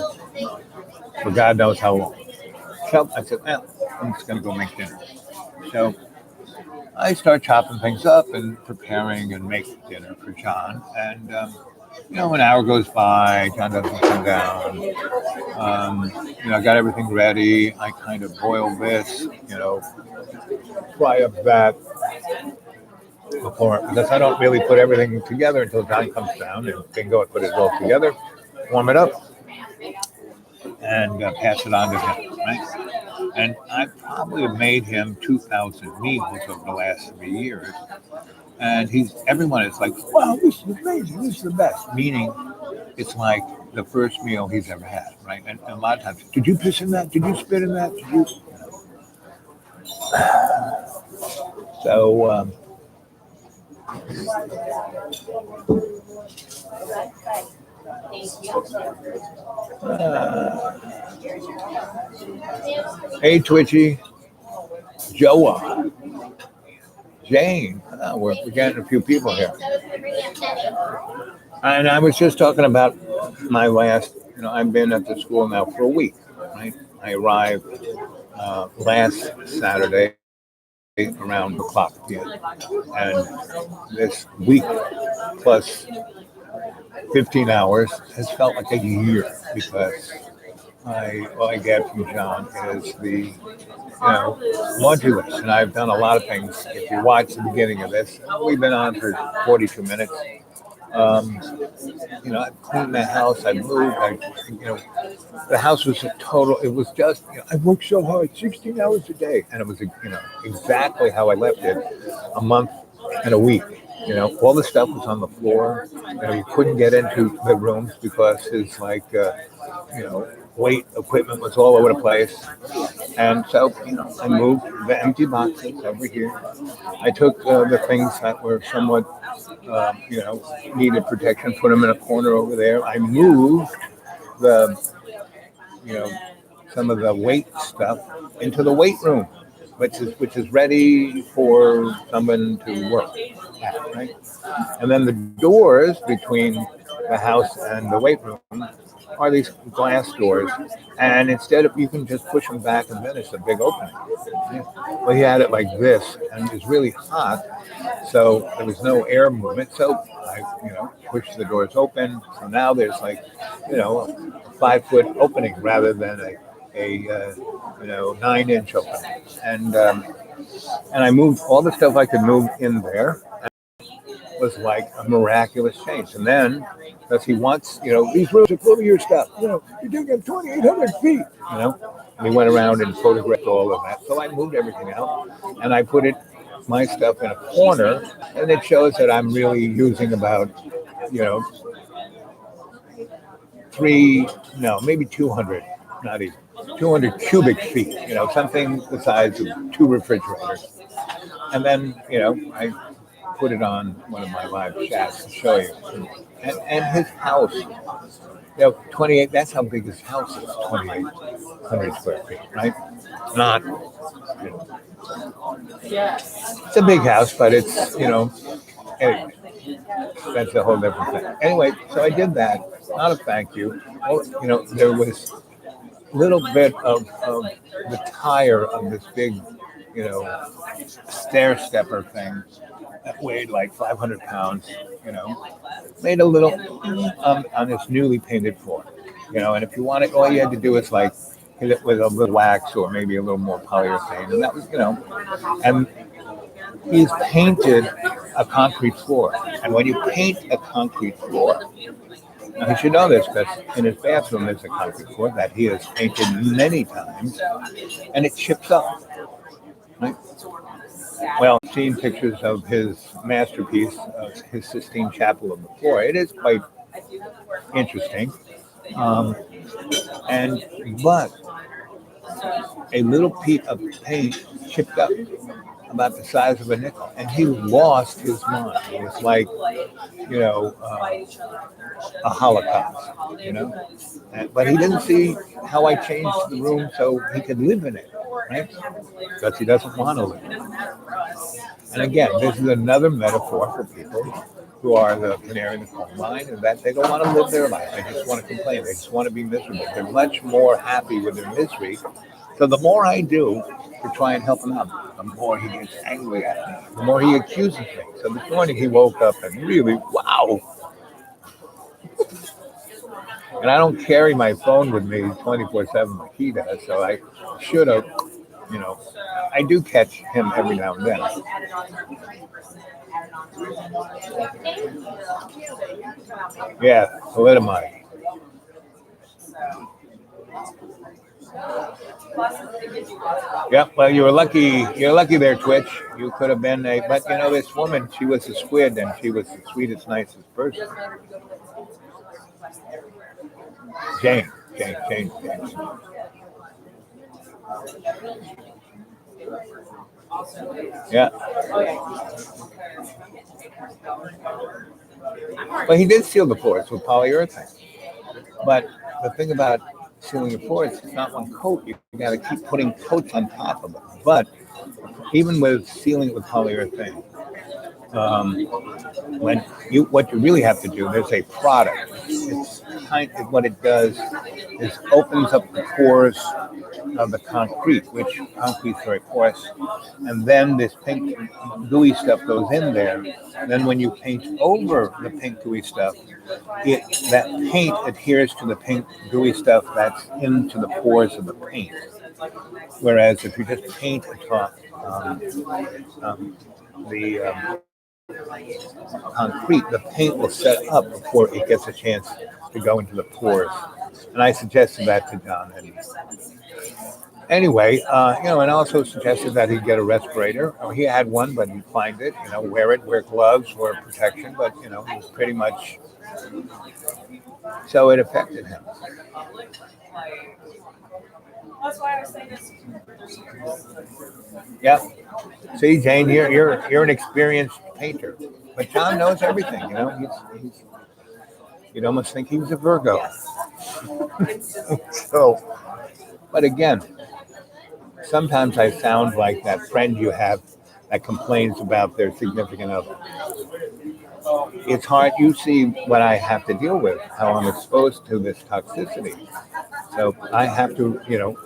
for God knows how long. So I said, well, I'm just going to go make dinner. So I start chopping things up and preparing and making dinner for John. And, an hour goes by, John doesn't come down. I got everything ready. I kind of boil this, fry up that before, because I don't really put everything together until John comes down, and bingo, I put it all together, warm it up, and pass it on to him, right? And I probably have made him 2,000 meals over the last 3 years. And everyone is like, wow, this is amazing, this is the best. Meaning, it's like the first meal he's ever had, right? And a lot of times, did you piss in that? Did you spit in that? Did you? So, hey, Twitchy, Joa, Jane. We're getting a few people here. And I was just talking about my last, I've been at the school now for a week, right? I arrived last Saturday around the clock p.m. And this week plus 15 hours has felt like a year, because what I get from John is the laundry list. And I've done a lot of things. If you watch the beginning of this, we've been on for 42 minutes. I've cleaned the house, I moved, the house was it was just, I worked so hard, 16 hours a day. And it was, exactly how I left it a month and a week. All the stuff was on the floor. You couldn't get into the rooms because his, weight equipment was all over the place. And so, I moved the empty boxes over here. I took the things that were somewhat, needed protection, put them in a corner over there. I moved the, some of the weight stuff into the weight room, which is ready for someone to work at, right? And then the doors between the house and the weight room are these glass doors, and instead of, you can just push them back and then it's a big opening. Yeah. Well, he had it like this, and it was really hot, so there was no air movement. So I, pushed the doors open. So now there's a 5-foot opening rather than a 9-inch opening. And I moved all the stuff I could move in there. Was like a miraculous change. And then, because he wants, these rooms are full of your stuff. You're taking up 2,800 feet. And we went around and photographed all of that. So I moved everything out, and I put my stuff in a corner, and it shows that I'm really using about, maybe 200, not even 200 cubic feet. Something the size of 2 refrigerators. And then, I put it on one of my live chats to show you. And his house, 28, that's how big his house is, 2,800 square feet, right? Not, it's a big house, but it's, anyway, that's a whole different thing. Anyway, so I did that, not a thank you. Well, there was a little bit of the tire of this big, stair stepper thing that weighed like 500 pounds, made a little on this newly painted floor, and if you want it, all you had to do is like hit it with a little wax or maybe a little more polyurethane, and that was, and He's painted a concrete floor. And when you paint a concrete floor, now, he should know this because in his bathroom there's a concrete floor that he has painted many times, and it chips up. Right? Well, I've seen pictures of his masterpiece, his Sistine Chapel of the floor. It is quite interesting, um, and but a little piece of paint chipped up about the size of a nickel, and he lost his mind. It was like, you know, a Holocaust, you know. But he didn't see how I changed the room so he could live in it, right? Because he doesn't want to live in it. And again, this is another metaphor for people who are the canary in the coal mine, and that they don't want to live their life. They just want to complain. They just want to be miserable. They're much more happy with their misery. So the more I do to try and help him out, the more he gets angry at me, the more he accuses me. So this morning he woke up and really, wow. And I don't carry my phone with me 24/7 like he does, so I should have, you know, I do catch him every now and then. Yeah, thalidomide. Yeah, well, you were lucky. You're lucky there, Twitch. You could have been a, but you know, this woman, she was a squid, and she was the sweetest, nicest person. Jane. Yeah. Well, he did seal the floors with polyurethane. But the thing about sealing your floors, it's not one coat. You got to keep putting coats on top of it. But even with sealing it with polyurethane, um, what you really have to do, there's a product. It's kind of what it does is opens up the pores of the concrete, which concrete's very porous, and then this pink gooey stuff goes in there. Then when you paint over the pink gooey stuff, that paint adheres to the pink gooey stuff that's into the pores of the paint. Whereas if you just paint atop the concrete, the paint will set up before it gets a chance to go into the pores. And I suggested that to John. And anyway, and also suggested that he get a respirator. He had one, but he'd find it, wear gloves, wear protection. But, he was pretty much, so it affected him. That's why I was saying this. Yeah. See, Jane, you're an experienced painter, but John knows everything. He's you'd almost think he was a Virgo. So, but again, sometimes I sound like that friend you have that complains about their significant other. It's hard. You see what I have to deal with, how I'm exposed to this toxicity. So I have to,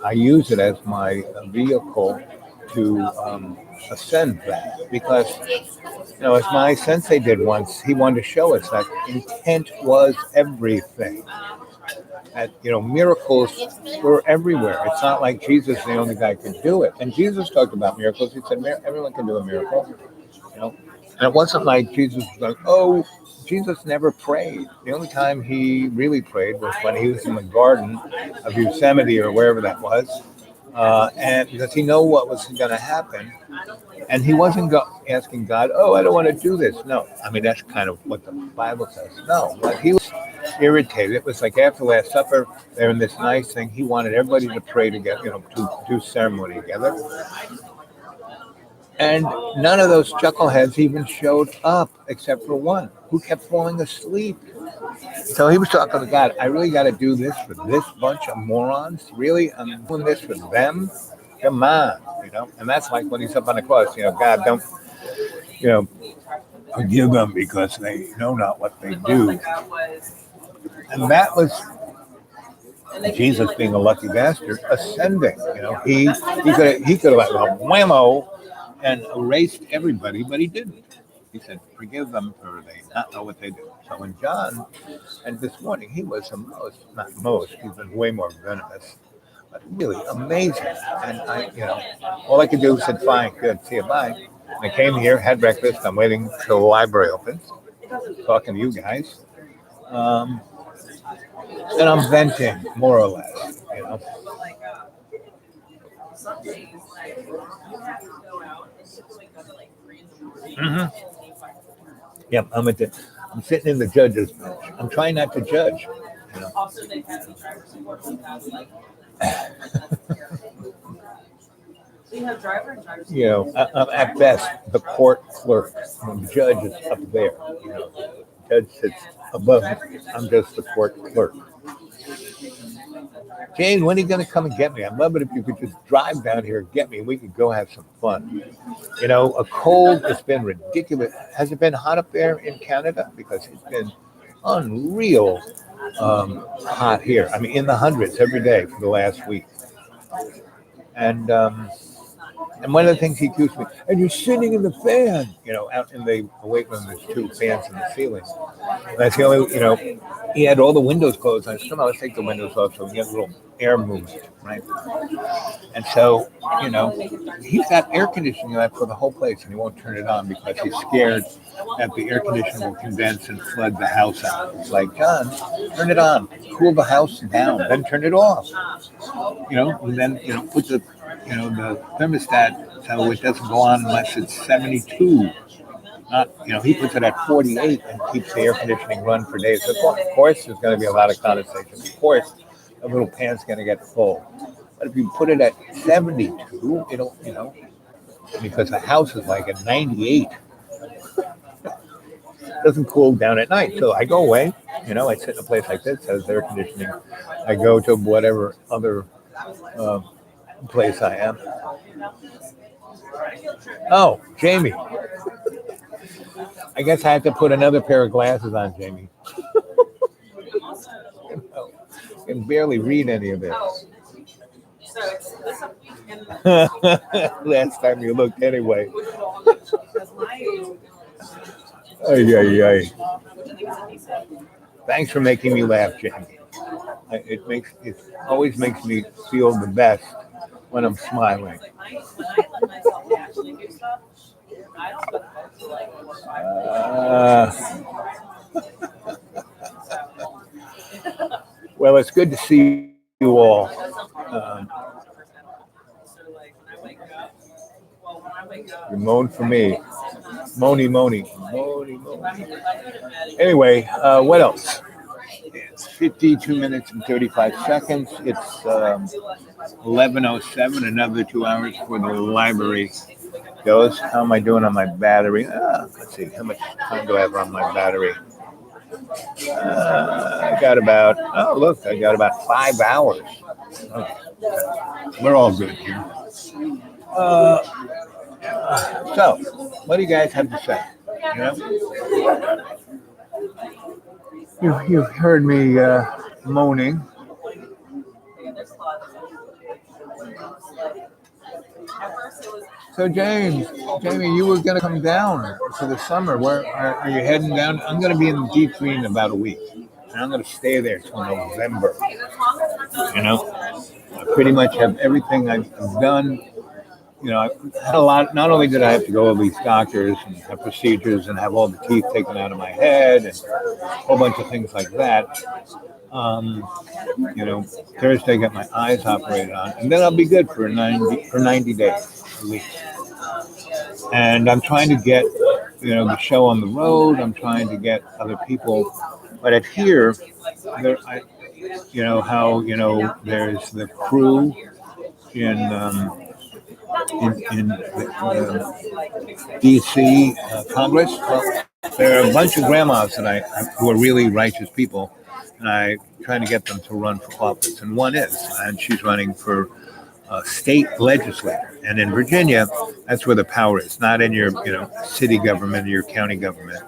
I use it as my vehicle to ascend that. Because, as my sensei did once, he wanted to show us that intent was everything. That, miracles were everywhere. It's not like Jesus is the only guy who could do it. And Jesus talked about miracles. He said, everyone can do a miracle. And it wasn't like Jesus was like, oh, Jesus never prayed. The only time he really prayed was when he was in the Garden of Yosemite or wherever that was. And because he knew what was going to happen. And he wasn't asking God, oh, I don't want to do this. No. I mean, that's kind of what the Bible says. No. But he was irritated. It was like after Last Supper, they're in this nice thing. He wanted everybody to pray together, to do ceremony together. And none of those chuckleheads even showed up except for one who kept falling asleep. So he was talking to God, I really got to do this for this bunch of morons? Really? I'm doing this for them? Come on, And that's like when he's up on the cross, God, don't, forgive them because they know not what they do. And that was Jesus being a lucky bastard, ascending. He could have like whammo and erased everybody, but he didn't. He said, forgive them for they not know what they do. So when John, and this morning, he was he's been way more venomous, but really amazing. And all I could do was said, fine, good, see you, bye. I came here, had breakfast. I'm waiting till the library opens, talking to you guys. Um, and I'm venting, more or less. Hmm. Yep, I'm sitting in the judge's bench. I'm trying not to judge. You know, I'm at best the court clerk. The judge is up there. The judge sits above me. I'm just the court clerk. Jane, when are you going to come and get me? I'd love it if you could just drive down here and get me, and we could go have some fun. A cold. It's been ridiculous. Has it been hot up there in Canada? Because it's been unreal hot here. I mean, in the hundreds every day for the last week. And one of the things he accused me, and you're sitting in the fan, out in the weight room. There's two fans in the ceiling. And that's the only, he had all the windows closed. I said, no, let's take the windows off so we get a little air movement, right? And so, he's got air conditioning on for the whole place, and he won't turn it on because he's scared that the air conditioner will condense and flood the house out. It's like, John, turn it on, cool the house down, then turn it off. And then, put the thermostat so it doesn't go on unless it's 72. Not, he puts it at 48 and keeps the air conditioning run for days. Of course, there's going to be a lot of condensation. Of course, the little pan's going to get full. But if you put it at 72, it'll, because the house is like at 98. It doesn't cool down at night. So I go away, I sit in a place like this, has air conditioning. I go to whatever other place I am. Oh, Jamie. I guess I have to put another pair of glasses on, Jamie. I can barely read any of this. Last time you looked anyway. Ay, ay, ay. Thanks for making me laugh, Jamie. It always makes me feel the best when I'm smiling. Well, it's good to see you all. You moan for me. Moni, Moni. Moni, Moni. Anyway, what else? It's 52 minutes and 35 seconds. It's 11:07, another 2 hours for the library goes. How am I doing on my battery? Let's see, how much time do I have on my battery? I got about 5 hours. Okay. We're all good here. So, what do you guys have to say? You've heard me moaning. So, Jamie, you were going to come down for the summer. Where are you heading down? I'm going to be in Deep Green in about a week, and I'm going to stay there till November. I pretty much have everything I've done. I had a lot. Not only did I have to go to these doctors and have procedures and have all the teeth taken out of my head and a whole bunch of things like that. Thursday I got my eyes operated on, and then I'll be good for 90 days at least. And I'm trying to get the show on the road. I'm trying to get other people, but at here, there's the crew in D.C. Congress. Well, there are a bunch of grandmas who are really righteous people, and I'm trying to get them to run for office. And one is, and she's running for state legislator. And in Virginia, that's where the power is, not in your city government or your county government.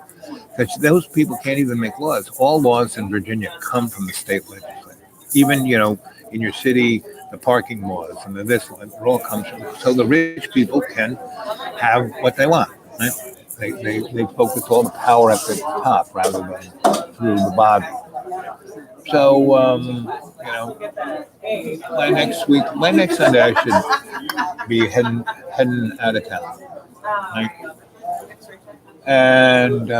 Because those people can't even make laws. All laws in Virginia come from the state legislature. Even, in your city, the parking laws and this one, it all comes from. So the rich people can have what they want. Right? They focus all the power at the top rather than through the bottom. So, my next Sunday, I should be heading out of town. right? And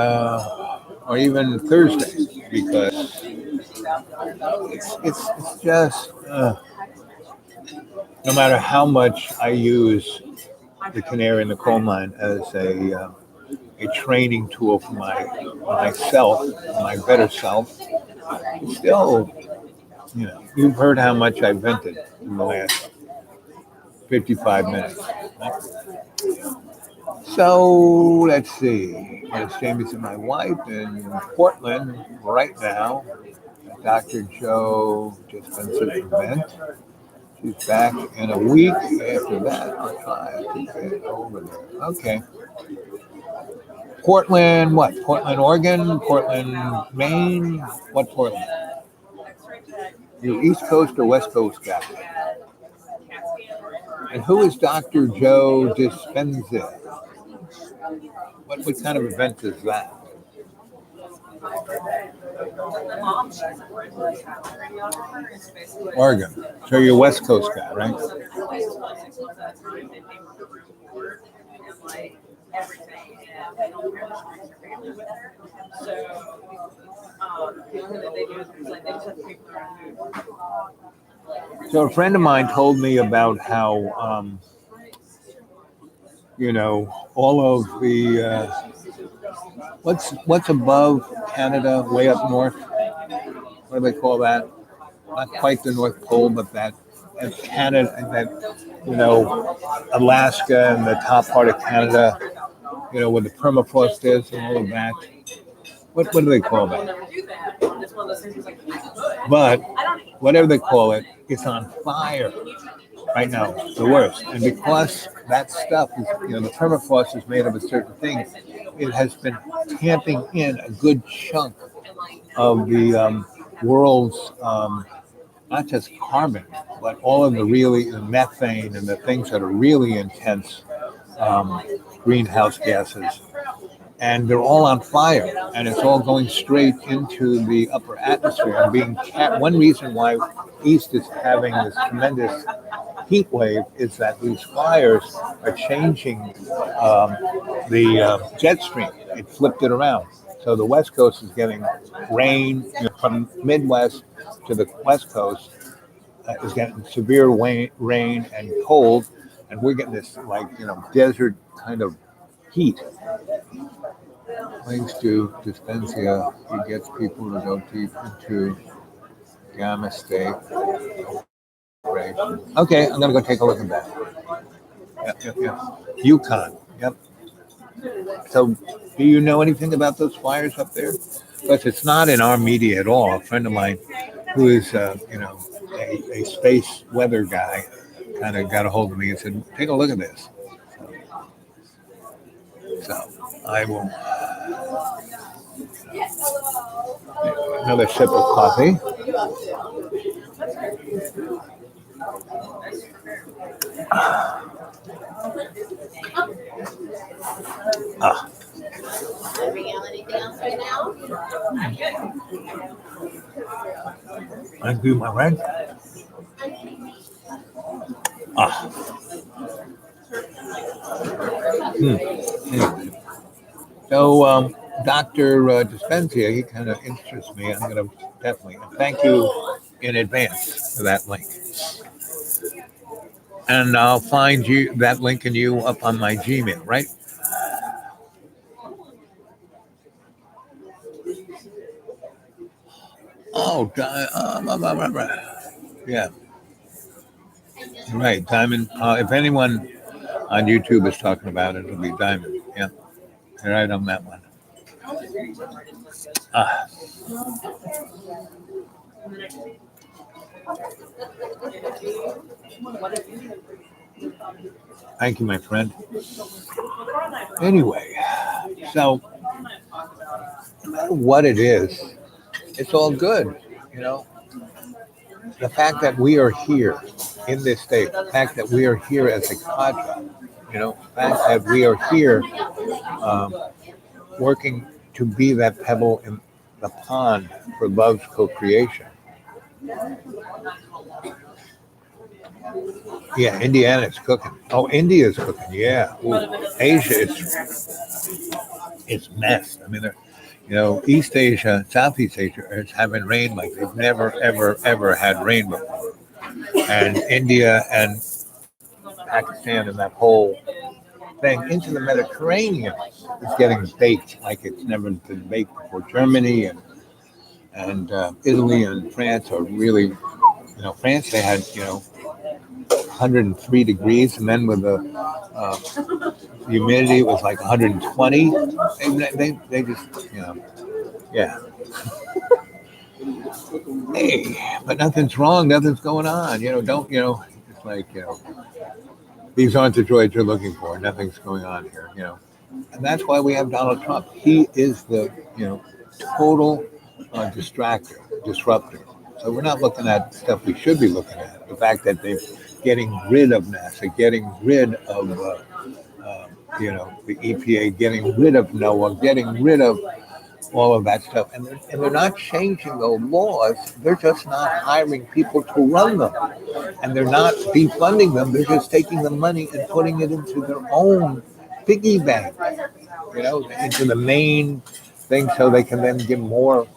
or even Thursday, because it's just no matter how much I use the canary in the coal mine as a training tool for myself, my better self, it's still, you've heard how much I vented in the last 55 minutes. So let's see. It's Jamie's and my wife in Portland right now. Dr. Joe just been to an event. She's back in a week. After that, I'll try to get over there. Okay. Portland, what? Portland, Oregon? Portland, Maine? What Portland? You East Coast or West Coast guy? And who is Dr. Joe Dispenza? What kind of event is that? Oregon. So you're a West Coast guy, right? So a friend of mine told me about how, all of the what's above Canada, way up north. What do they call that? Not quite the North Pole, but that Canada, Alaska and the top part of Canada, where the permafrost is and all of that. What do they call that? But whatever they call it, it's on fire right now. It's the worst. And because that stuff is, the permafrost is made of a certain thing, it has been tamping in a good chunk of the world's not just carbon, but all of the methane and the things that are really intense greenhouse gases. And they're all on fire, and it's all going straight into the upper atmosphere and being one reason why East is having this tremendous heat wave is that these fires are changing the jet stream. It flipped it around. So the West Coast is getting rain, from Midwest to the West Coast is getting severe rain and cold, and we're getting this desert kind of heat. Thanks to Dispensia, he gets people to go deep into gamma state. Okay, I'm gonna go take a look at that. Yep. Yukon. Yep. So, do you know anything about those fires up there? Because it's not in our media at all. A friend of mine, who is a space weather guy, kind of got a hold of me and said, "Take a look at this." So I will. Another sip of coffee. I do my rent. So, Dr. Dispensia, he kind of interests me. I'm going to definitely thank you in advance for that link. And I'll find that link and you up on my Gmail, right? Oh, yeah. Right, Diamond. If anyone on YouTube is talking about it, it'll be Diamond. Yeah, you're right on that one. Thank you, my friend. Anyway, so no matter what it is, it's all good. The fact that we are here in this state, the fact that we are here as a cadre, the fact that we are here working to be that pebble in the pond for love's co-creation. Yeah, Indiana's cooking. Oh, India's cooking. Yeah. Ooh. Asia it's mess. I mean, East Asia, Southeast Asia is having rain like they've never, ever, ever had rain before. And India and Pakistan and that whole thing into the Mediterranean is getting baked like it's never been baked before. Germany and Italy and France are really, France they had 103 degrees, and then with the humidity it was like 120. They just yeah. Hey, but nothing's wrong, nothing's going on. Don't it's like these aren't the droids you're looking for. Nothing's going on here. And that's why we have Donald Trump. He is the total distractor, disruptor. So we're not looking at stuff we should be looking at. The fact that they're getting rid of NASA, getting rid of the EPA, getting rid of NOAA, getting rid of all of that stuff, and they're not changing the laws. They're just not hiring people to run them, and they're not defunding them. They're just taking the money and putting it into their own piggy bank, into the main thing, so they can then give more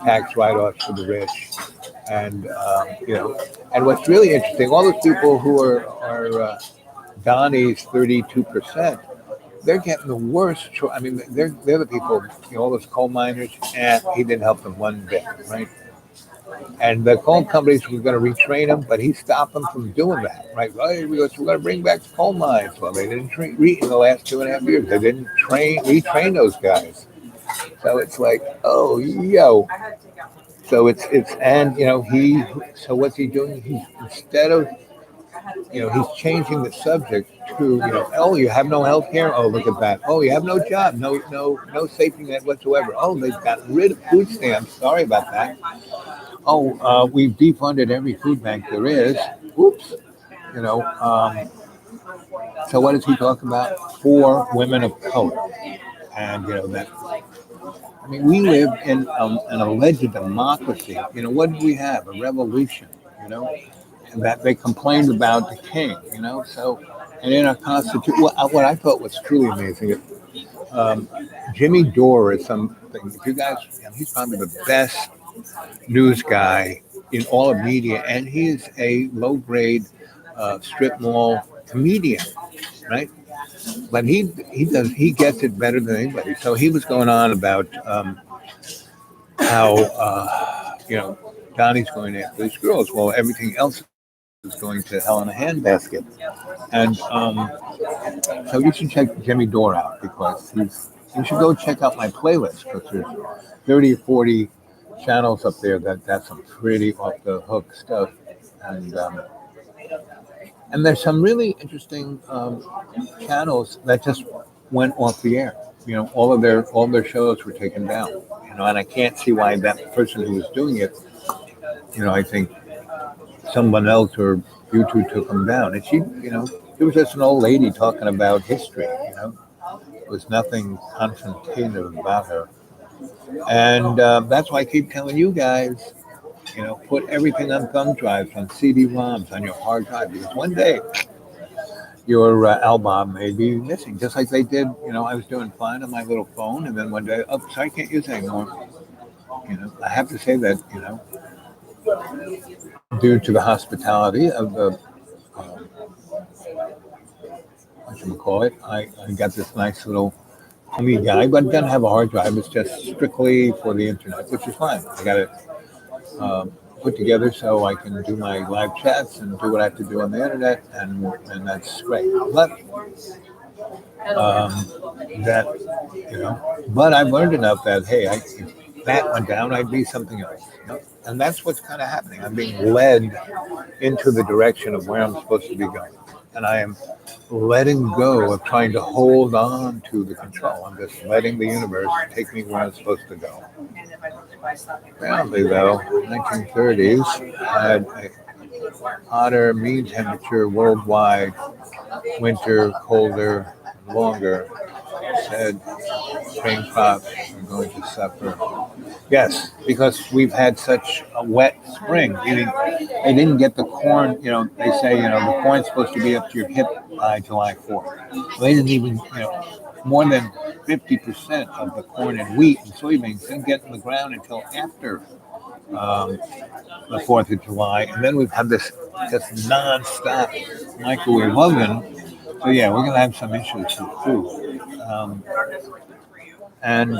tax write-offs to the rich. And and what's really interesting, all those people who are Donnie's 32%. They're getting the worst. I mean, they're the people. All those coal miners, and he didn't help them one bit, right? And the coal companies were going to retrain them, but he stopped them from doing that, right? Well, we're going to bring back the coal mines. Well, they didn't in the last 2.5 years. They didn't retrain those guys. So it's like, oh, yo. So it's and So what's he doing? He's instead of he's changing the subject to, oh, you have no health care? Oh, look at that. Oh, you have no job, no safety net whatsoever. Oh, they've gotten rid of food stamps. Sorry about that. Oh, we've defunded every food bank there is. Oops. So what does he talk about? For women of color. And, that. I mean, we live in an alleged democracy. What did we have? A revolution, and that they complained about the king, So, and in our constitution, what I thought was truly amazing, Jimmy Dore is something. If you guys, he's probably the best news guy in all of media, and he is a low-grade strip mall comedian, right? But he gets it better than anybody. So he was going on about how Donnie's going after these girls. Well, everything else is going to hell in a handbasket. And so you should check Jimmy Dore out, because you should go check out my playlist, because there's 30 or 40 channels up there that's some pretty off the hook stuff. And there's some really interesting channels that just went off the air. All of their shows were taken down. And I can't see why that person who was doing it. I think someone else or YouTube took them down. And she, it was just an old lady talking about history. There was nothing confrontative about her. And that's why I keep telling you guys, put everything on thumb drives, on CD-ROMs, on your hard drive, because one day your album may be missing, just like they did. I was doing fine on my little phone, and then one day, oh, sorry, I can't use it anymore. I have to say that, due to the hospitality of the, what you call it, I got this nice little homey guy, but it doesn't have a hard drive. It's just strictly for the internet, which is fine. I got it put together so I can do my live chats and do what I have to do on the internet, and that's great. But but I've learned enough that, hey, if that went down, I'd be something else. And that's what's kind of happening. I'm being led into the direction of where I'm supposed to be going, and I am letting go of trying to hold on to the control. I'm just letting the universe take me where I'm supposed to go. Apparently, though, 1930s had a hotter mean temperature worldwide, winter colder, longer. Said spring crops are going to suffer Yes, because we've had such a wet spring. Meaning they didn't get the corn. They say the corn's supposed to be up to your hip by July 4th. Well, they didn't even more than 50% of the corn and wheat and soybeans didn't get in the ground until after um, the 4th of July, and then we've had this just non-stop microwave oven. So yeah, we're gonna have some issues with food, and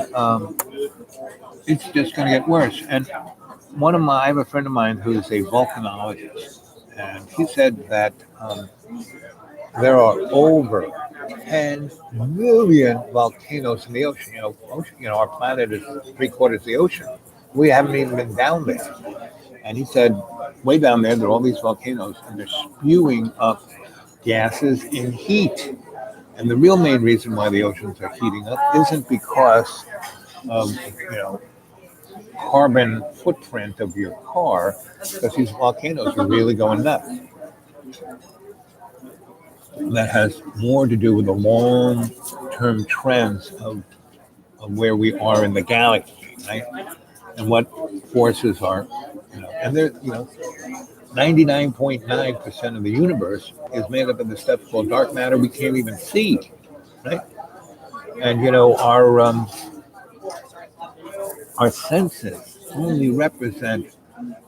it's just gonna get worse. And I have a friend of mine who's a volcanologist, and he said that there are over 10 million volcanoes in the ocean. Our planet is three-quarters the ocean. We haven't even been down there. And he said, way down there are all these volcanoes, and they're spewing up gases and heat. And the real main reason why the oceans are heating up isn't because of carbon footprint of your car, because these volcanoes are really going nuts. That has more to do with the long-term trends of where we are in the galaxy, right? And what forces are, and they're, 99.9% of the universe is made up of this stuff called dark matter we can't even see, right? And our senses only represent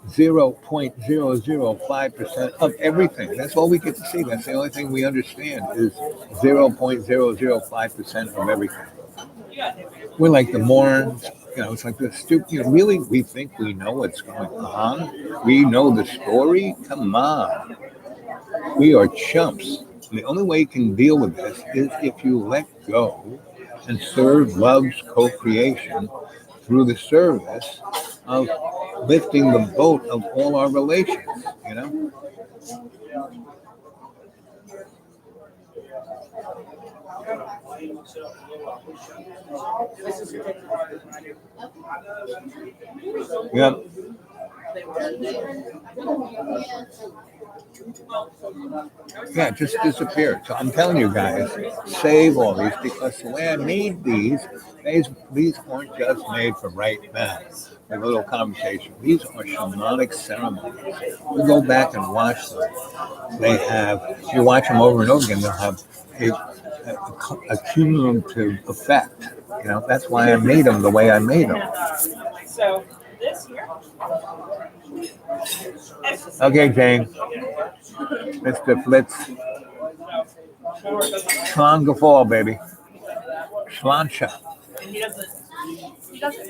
0.005% of everything. That's all we get to see. That's the only thing we understand is 0.005% of everything. We're like the morons. It's like the stupid. Really, we think we know what's going on. We know the story. Come on. We are chumps. And the only way you can deal with this is if you let go and serve love's co-creation through the service of lifting the boat of all our relations. Yep. Yeah, it just disappeared. So I'm telling you guys, save all these, because the way I made these aren't just made for right now. A little conversation. These are shamanic ceremonies. You go back and watch them. If you watch them over and over again, they'll have a cumulative effect. That's why I made them the way I made them. So this here. Okay, Jane. Mr. Flitz. Schlanga fall, baby. Schlancha. He doesn't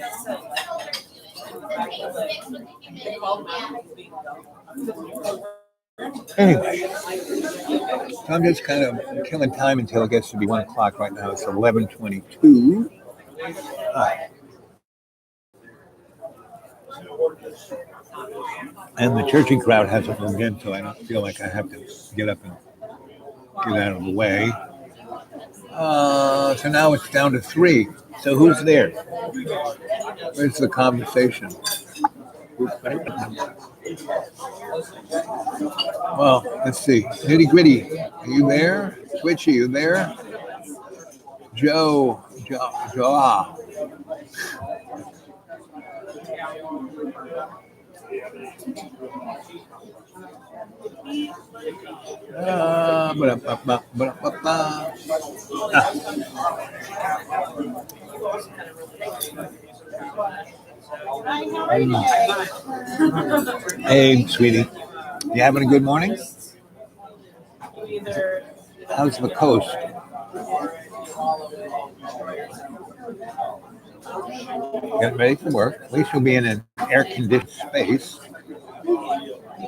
Anyway, so I'm just kind of killing time until it gets to be 1 o'clock right now. It's 11:22. And the churchy crowd hasn't moved in, so I don't feel like I have to get up and get out of the way. So now it's down to 3. So who's there? Where's the conversation? Well, let's see. Nitty Gritty, are you there? Twitchy, you there? Joe. Hey, sweetie. You having a good morning? How's the coast? Getting ready for work. At least you'll be in an air-conditioned space,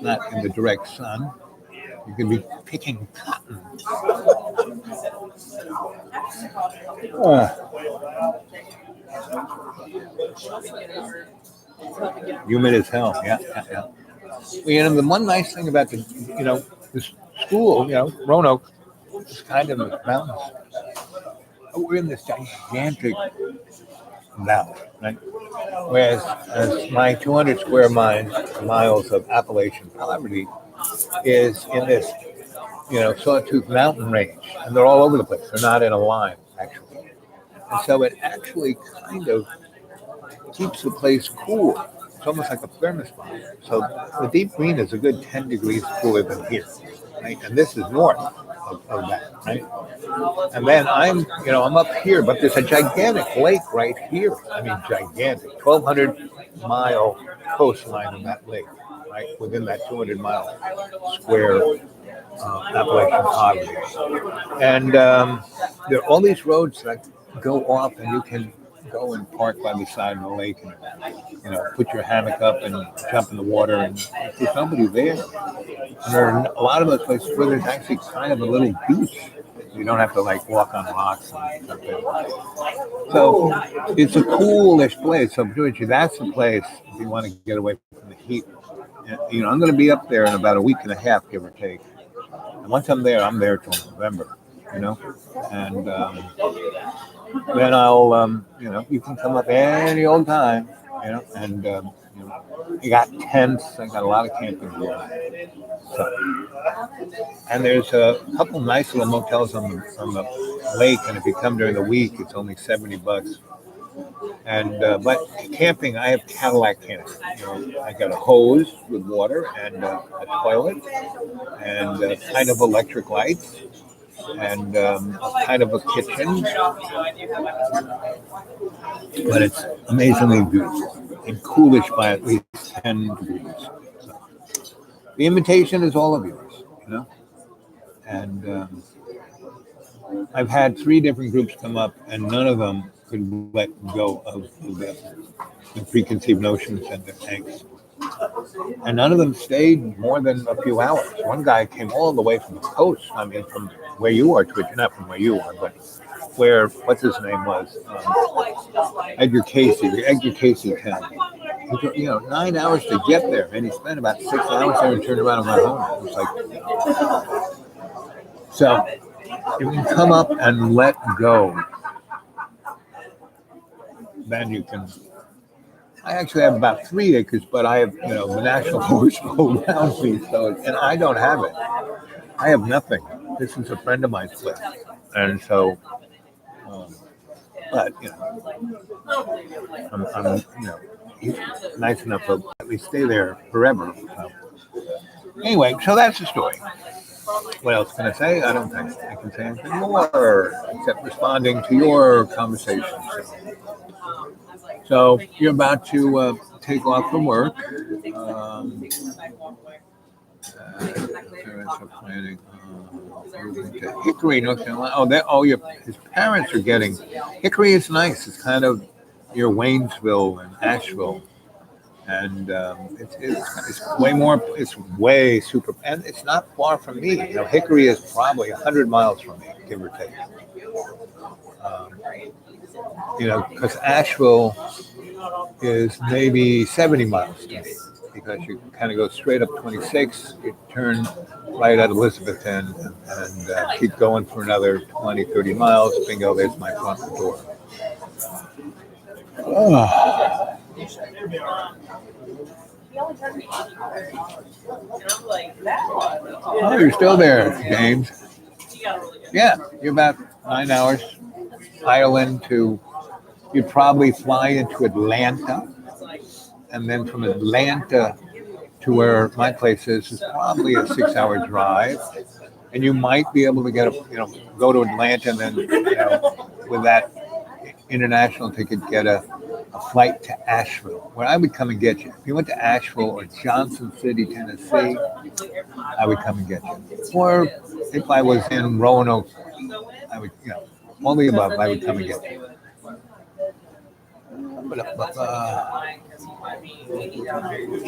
not in the direct sun. You could be picking cotton. Humid as hell. Yeah. Well, the one nice thing about this school, Roanoke, is kind of the mountains. We're in this gigantic valley, right? Whereas my 200 square miles of Appalachian poverty is in this, Sawtooth Mountain range, and they're all over the place. They're not in a line, actually. And so it actually kind of keeps the place cool. It's almost like a thermos bottle. So the deep green is a good 10 degrees cooler than here, right? And this is north of that, right? And then I'm up here, but there's a gigantic lake right here. I mean, gigantic, 1,200-mile coastline of that lake, right? Within that 200-mile square Appalachian poverty. And there are all these roads that go off, and you can go and park by the side of the lake and put your hammock up and jump in the water, and there's nobody there. And there are a lot of those places where there's actually kind of a little beach. You don't have to like walk on rocks and stuff. So it's a coolish place. So Georgie, that's the place if you want to get away from the heat. And, I'm going to be up there in about a week and a half, give or take. And once I'm there till November. And then I'll, you can come up any old time, and you got tents. I got a lot of camping gear. So, and there's a couple nice little motels on the lake, and if you come during the week, it's only $70. And but camping, I have Cadillac camping. I got a hose with water and a toilet and kind of electric lights and kind of a kitchen. But it's amazingly beautiful and coolish by at least 10 degrees. So, the invitation is all of yours, And I've had 3 different groups come up, and none of them could let go of the preconceived notions and the angst. And none of them stayed more than a few hours. One guy came all the way from the coast. I mean, from where you are, Twitch, not from where you are, but where, what's his name was? Edgar Casey town. He took, 9 hours to get there, and he spent about 6 hours there and turned around and went home. It was like, so if you can come up and let go, then you can. I actually have about 3 acres, but I have, the national forest all around me, and I don't have it. I have nothing. This is a friend of mine's place, and so, but I'm he's nice enough to at least stay there forever. So. Anyway, so that's the story. What else can I say? I don't think I can say anything more except responding to your conversation. So you're about to take off from work. Planning to Hickory, North Carolina. His parents are getting. Hickory is nice. It's kind of near Waynesville and Asheville, and it's way more. It's way super, and it's not far from me. Hickory is probably 100 miles from me, give or take. Because Asheville is maybe 70 miles to me, because you kind of go straight up 26, you turn right at Elizabethton, and keep going for another 20, 30 miles. Bingo, there's my front door. Oh, you're still there, James. Yeah, you're about 9 hours. Ireland you'd probably fly into Atlanta, and then from Atlanta to where my place is probably a 6-hour drive, and you might be able to go to Atlanta, and then with that international ticket get a flight to Asheville, where I would come and get you. If you went to Asheville or Johnson City, Tennessee, I would come and get you. Or if I was in Roanoke, I would, all the above, I would come and get you.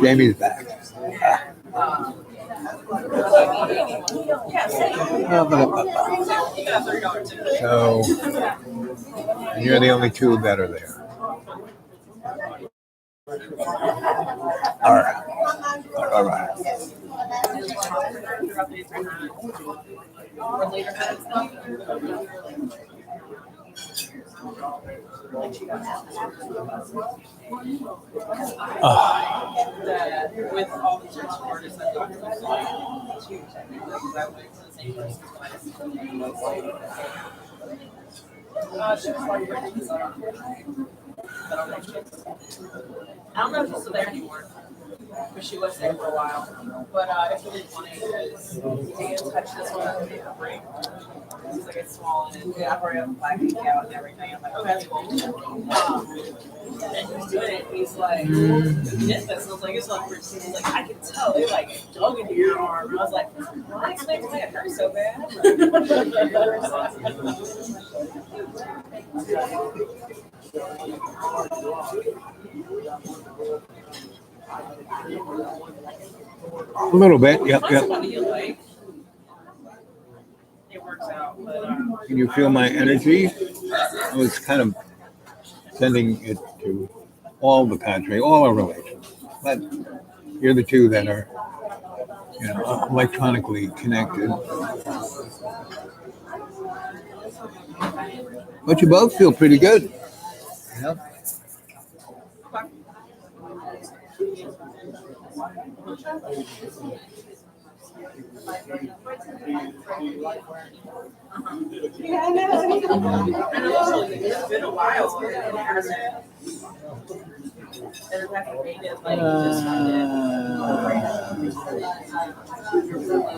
Jamie's back. So, and you're the only 2 that are there. All right. With all the church artists that she was I don't know if she's still there anymore, but she was there for a while. But it's really funny because Dan touched this one with the ring. It's like it's small and I've already have a black out and everything. I'm like, oh, that's cool. And he's doing it. He's like, who did this? And I was like, it's like, he's like, I can tell they like dug into your arm. And I was like, well, that explains why it hurt so bad. A little bit. Yep. Somebody you like, it works out. But Can you feel my energy? I was kind of sending it to all the Padre, all our relations. But you're the two that are, electronically connected. But you both feel pretty good. Yep. yeah, and also it's been a while. And the fact that they did like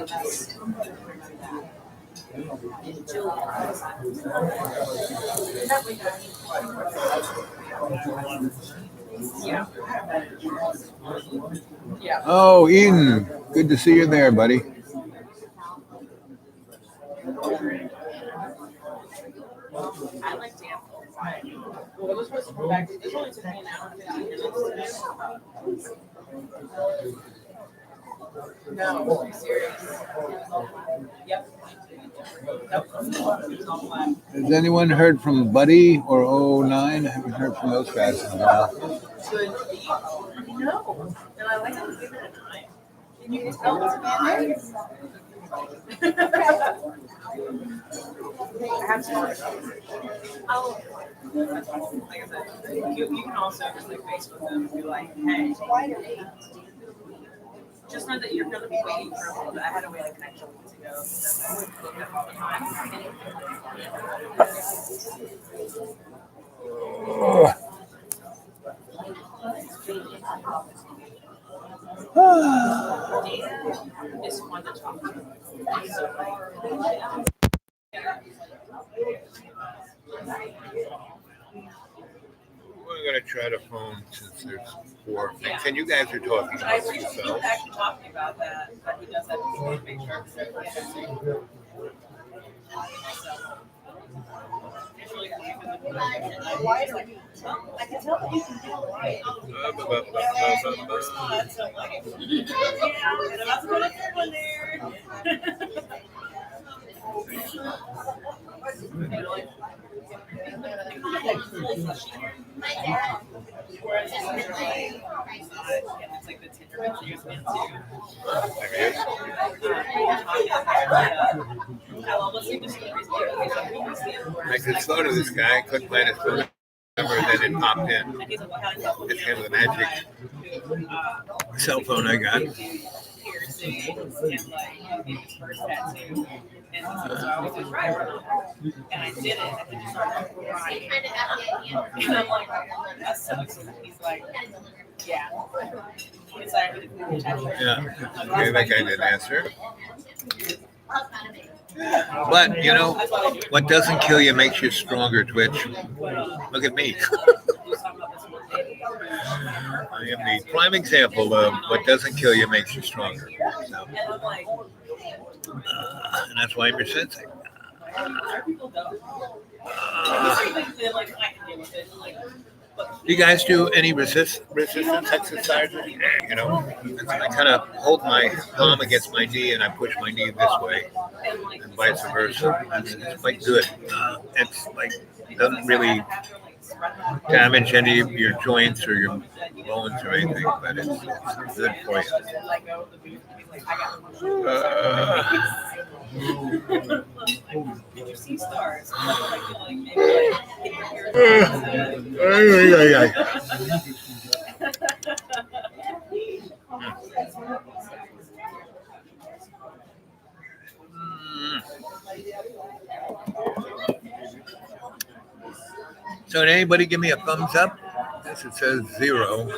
just yeah. Yeah. Oh, Eden, good to see you there, buddy. I like damn. Well, it was supposed to go back. It only took me an hour and 15 minutes. No, are you serious? Yep. Has anyone heard from Buddy or 09? I haven't heard from those guys in a while. Good. No. And I like how you give it a 9. And you can tell it's a man. I have some. Oh. Like I said, you can also just like face with them and be like, hey, just know that you're going to be waiting for a little bit. I had to wait a connection to go because I looked up all the time. It's fun to talk to. We're going to try to phone since there's 4. And you guys are talking I amongst appreciate you yourselves. actually talking about that, but he does have to make sure it's really I can tell that you can do it right. Response, I'm like, yeah, and I'm about to put a third one there. Whereas it's like the Tinder pictures man too. I'll listen to stories. I could phone to this guy, couldn't find his phone number, then it popped in. It's kind of the magic cell phone I got. Piercing and like his first tattoo. And so I always do try it. And I did it, and then he started crying. And I'm like, that sucks. And he's like, yeah. He's like, Yeah. Okay, that guy didn't answer. But, what doesn't kill you makes you stronger, Twitch. Look at me. I am the prime example of what doesn't kill you makes you stronger. So, and that's why I'm your sensei. You guys do any resistance exercises? I kind of hold my palm against my knee and I push my knee this way, and vice versa. It's quite good. It's like doesn't really damage any of your joints or your bones or anything, but it's good for you. Did you see stars? So did anybody give me a thumbs up? Yes, it says 0.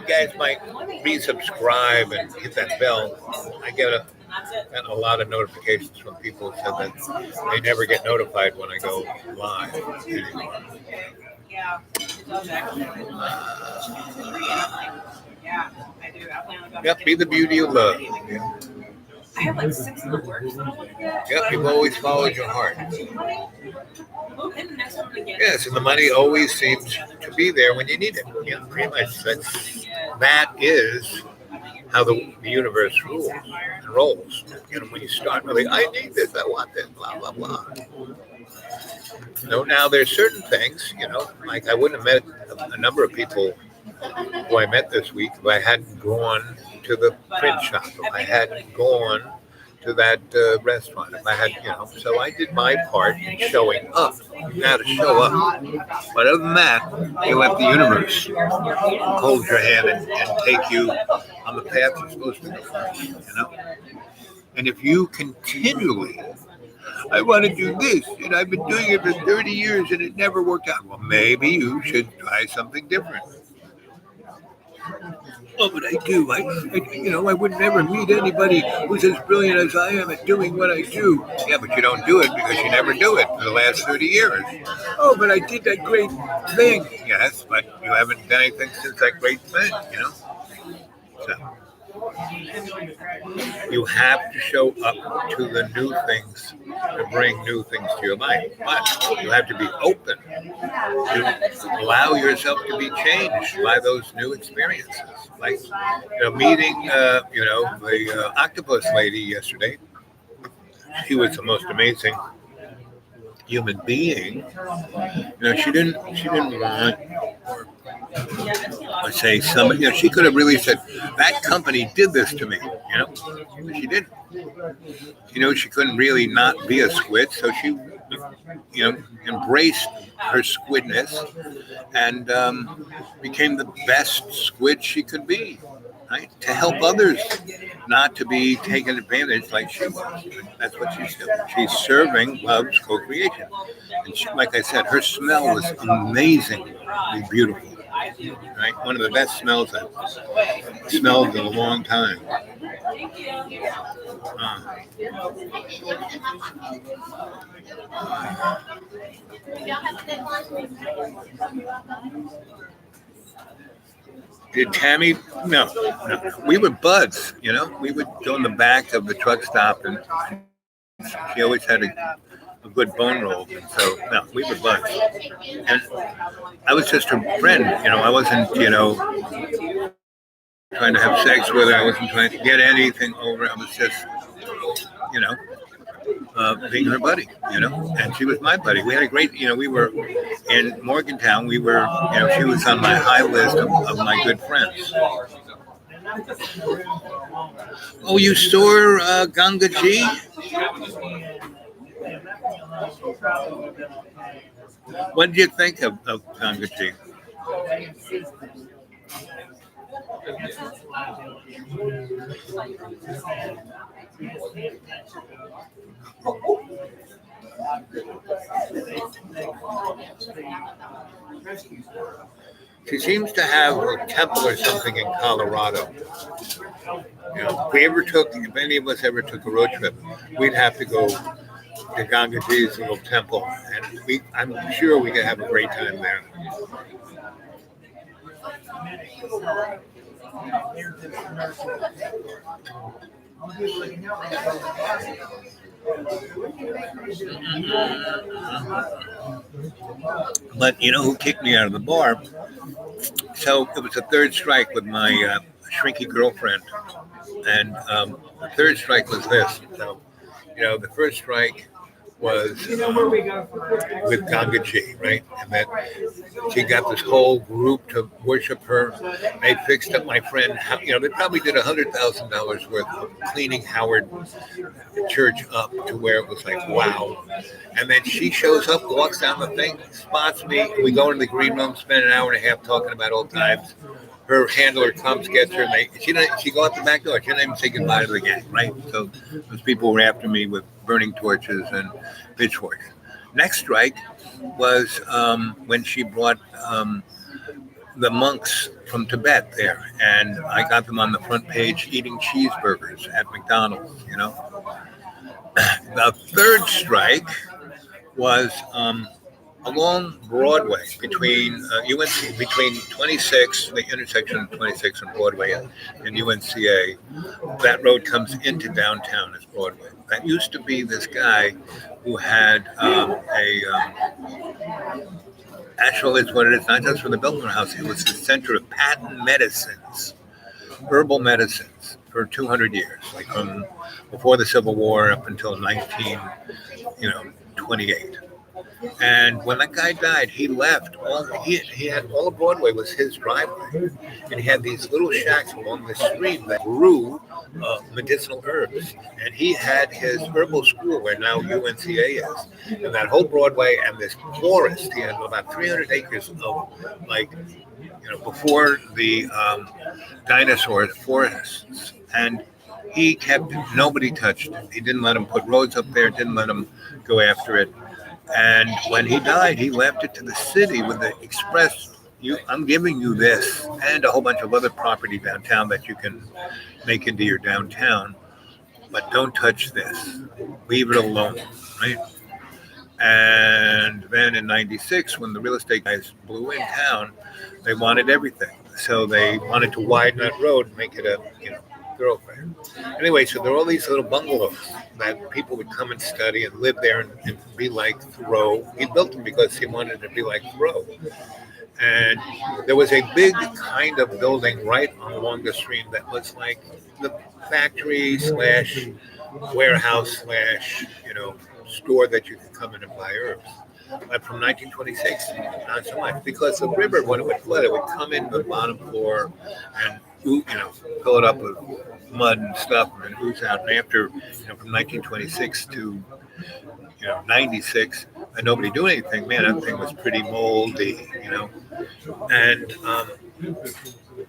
you guys might resubscribe and hit that bell. I get a lot of notifications from people who said that they never get notified when I go live anymore. Yeah, it does actually. Yeah, I do. I plan on going. Yep, be the beauty of love. Yeah. I have like 6 in the works that I want to get. Yep, you've always followed your heart. And the next one again. Yes, and the money always seems to be there when you need it. Yeah, pretty much. That is how the universe rules and rolls. When you start really, I need this, I want this, blah, blah, blah. Now there's certain things, like I wouldn't have met a number of people who I met this week if I hadn't gone to the print shop, if I hadn't gone to that restaurant, if I had, so I did my part in showing up. You got to show up. But other than that, you let the universe hold your hand and take you on the path you're supposed to go. And if you continually, I want to do this, and I've been doing it for 30 years and it never worked out. Well, maybe you should try something different. Oh, but I do. I would never meet anybody who's as brilliant as I am at doing what I do. Yeah, but you don't do it because you never do it for the last 30 years. Oh, but I did that great thing. Yes, but you haven't done anything since that great thing, So you have to show up to the new things to bring new things to your life. But you have to be open to allow yourself to be changed by those new experiences. Like meeting, the octopus lady yesterday. She was the most amazing human being. She didn't want, or say somebody. She could have really said that company did this to me. But she didn't. She couldn't really not be a squid, so she, embraced her squidness and became the best squid she could be. Right? To help others not to be taken advantage like she was. That's what she's doing. She's serving love's co-creation. And she, like I said, her smell was amazingly beautiful. Right? One of the best smells I've smelled in a long time. Did Tammy? No. We were buds, We would go in the back of the truck stop, and she always had a good bone roll. So, no, we were buds. And I was just her friend, I wasn't, trying to have sex with her. I wasn't trying to get anything over. I was just, being her buddy, and she was my buddy. We had a great, we were in Morgantown. We were, she was on my high list of my good friends. Oh, you saw Ganga Ji? What did you think of Ganga Ji? She seems to have a temple or something in Colorado. If any of us ever took a road trip, we'd have to go to Ganga Ji's little temple, and I'm sure we could have a great time there. But who kicked me out of the bar? So it was a third strike with my shrinky girlfriend, and the third strike was this. So, the first strike was with Ganga Ji, right? And then she got this whole group to worship her. They fixed up my friend. They probably did $100,000 worth of cleaning Howard Church up to where it was like, wow. And then she shows up, walks down the thing, spots me. We go into the green room, spend an hour and a half talking about old times. Her handler comes, gets her, and she go out the back door. She didn't even say goodbye to the gang, right? So those people were after me with burning torches and pitchforks. Next strike was when she brought the monks from Tibet there, and I got them on the front page eating cheeseburgers at McDonald's. The third strike was along Broadway between UNC between 26, the intersection of 26 and Broadway and UNCA. That road comes into downtown as Broadway. That used to be this guy who had actually, it's what it is, not just for the Biltmore House. It was the center of patent medicines, herbal medicines, for 200 years, like from before the Civil War up until 1928. And when that guy died, he left. He had all of Broadway was his driveway, and he had these little shacks along the street that grew medicinal herbs. And he had his herbal school where now UNCA is, and that whole Broadway and this forest. He had about 300 acres of before the dinosaurs forests, and he kept it. Nobody touched it. He didn't let him put roads up there. Didn't let him go after it. And when he died, he left it to the city with the express, I'm giving you this and a whole bunch of other property downtown that you can make into your downtown, but don't touch this. Leave it alone, right? And then in 96, when the real estate guys blew in town, they wanted everything. So they wanted to widen that road and make it a, thoroughfare. Anyway, so there were all these little bungalows that people would come and study and live there and be like Thoreau. He built them because he wanted to be like Thoreau. And there was a big kind of building right along the stream that was like the factory slash warehouse slash, store that you could come in and buy herbs. But from 1926, not so much, because the river, when it would flood, it would come in the bottom floor and fill it up with mud and stuff and ooze out. And after, from 1926 to 96, and nobody do anything. Man, that thing was pretty moldy,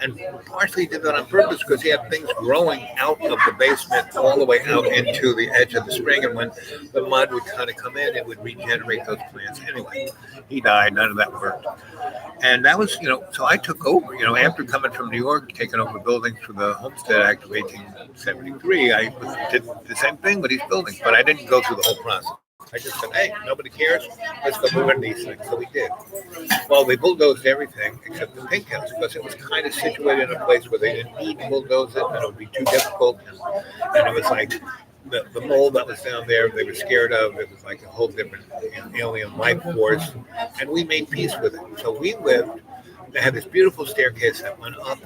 and partially did that on purpose because he had things growing out of the basement all the way out into the edge of the spring, and when the mud would kind of come in, it would regenerate those plants. Anyway, he died. None of that worked. And that was, so I took over, after coming from New York, taking over buildings for the Homestead Act of 1873, I did the same thing with these buildings, but I didn't go through the whole process. I just said, hey, nobody cares. Let's go move in these things. So we did. Well, they bulldozed everything except the pink house because it was kind of situated in a place where they didn't need to bulldoze it and it would be too difficult. And it was like the mold that was down there, they were scared of. It was like a whole different alien life force. And we made peace with it. So we lived. They had this beautiful staircase that went up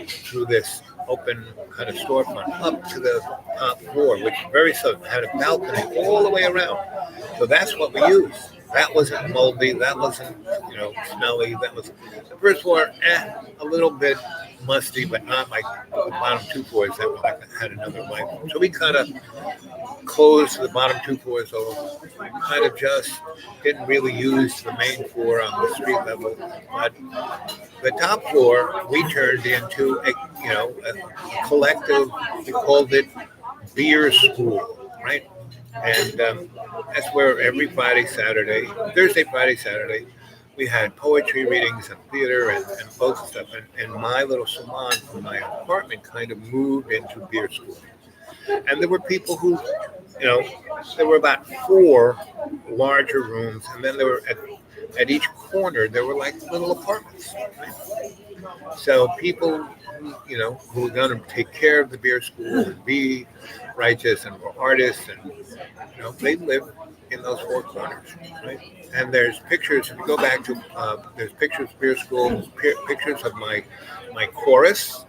through this open kind of storefront up to the top floor, which very sudden had a balcony all the way around. So that's what we used. That wasn't moldy. That wasn't, smelly. That was the first floor, a little bit musty, but not like the bottom two floors that were like had another life. So we kind of closed the bottom two floors over. Kind of just didn't really use the main floor on the street level. But the top floor we turned into a collective. We called it Beer School, right? And that's where every Thursday, Friday, Saturday, we had poetry readings and theater and books and stuff. And my little salon from my apartment kind of moved into Beer School. And there were people who, there were about 4 larger rooms. And then there were at each corner, there were like little apartments. Right? So people, who were going to take care of the Beer School and be righteous and were artists and, they lived in those 4 corners, right? And there's pictures, if you go back to, there's pictures of Beer School, there's pictures of my chorus,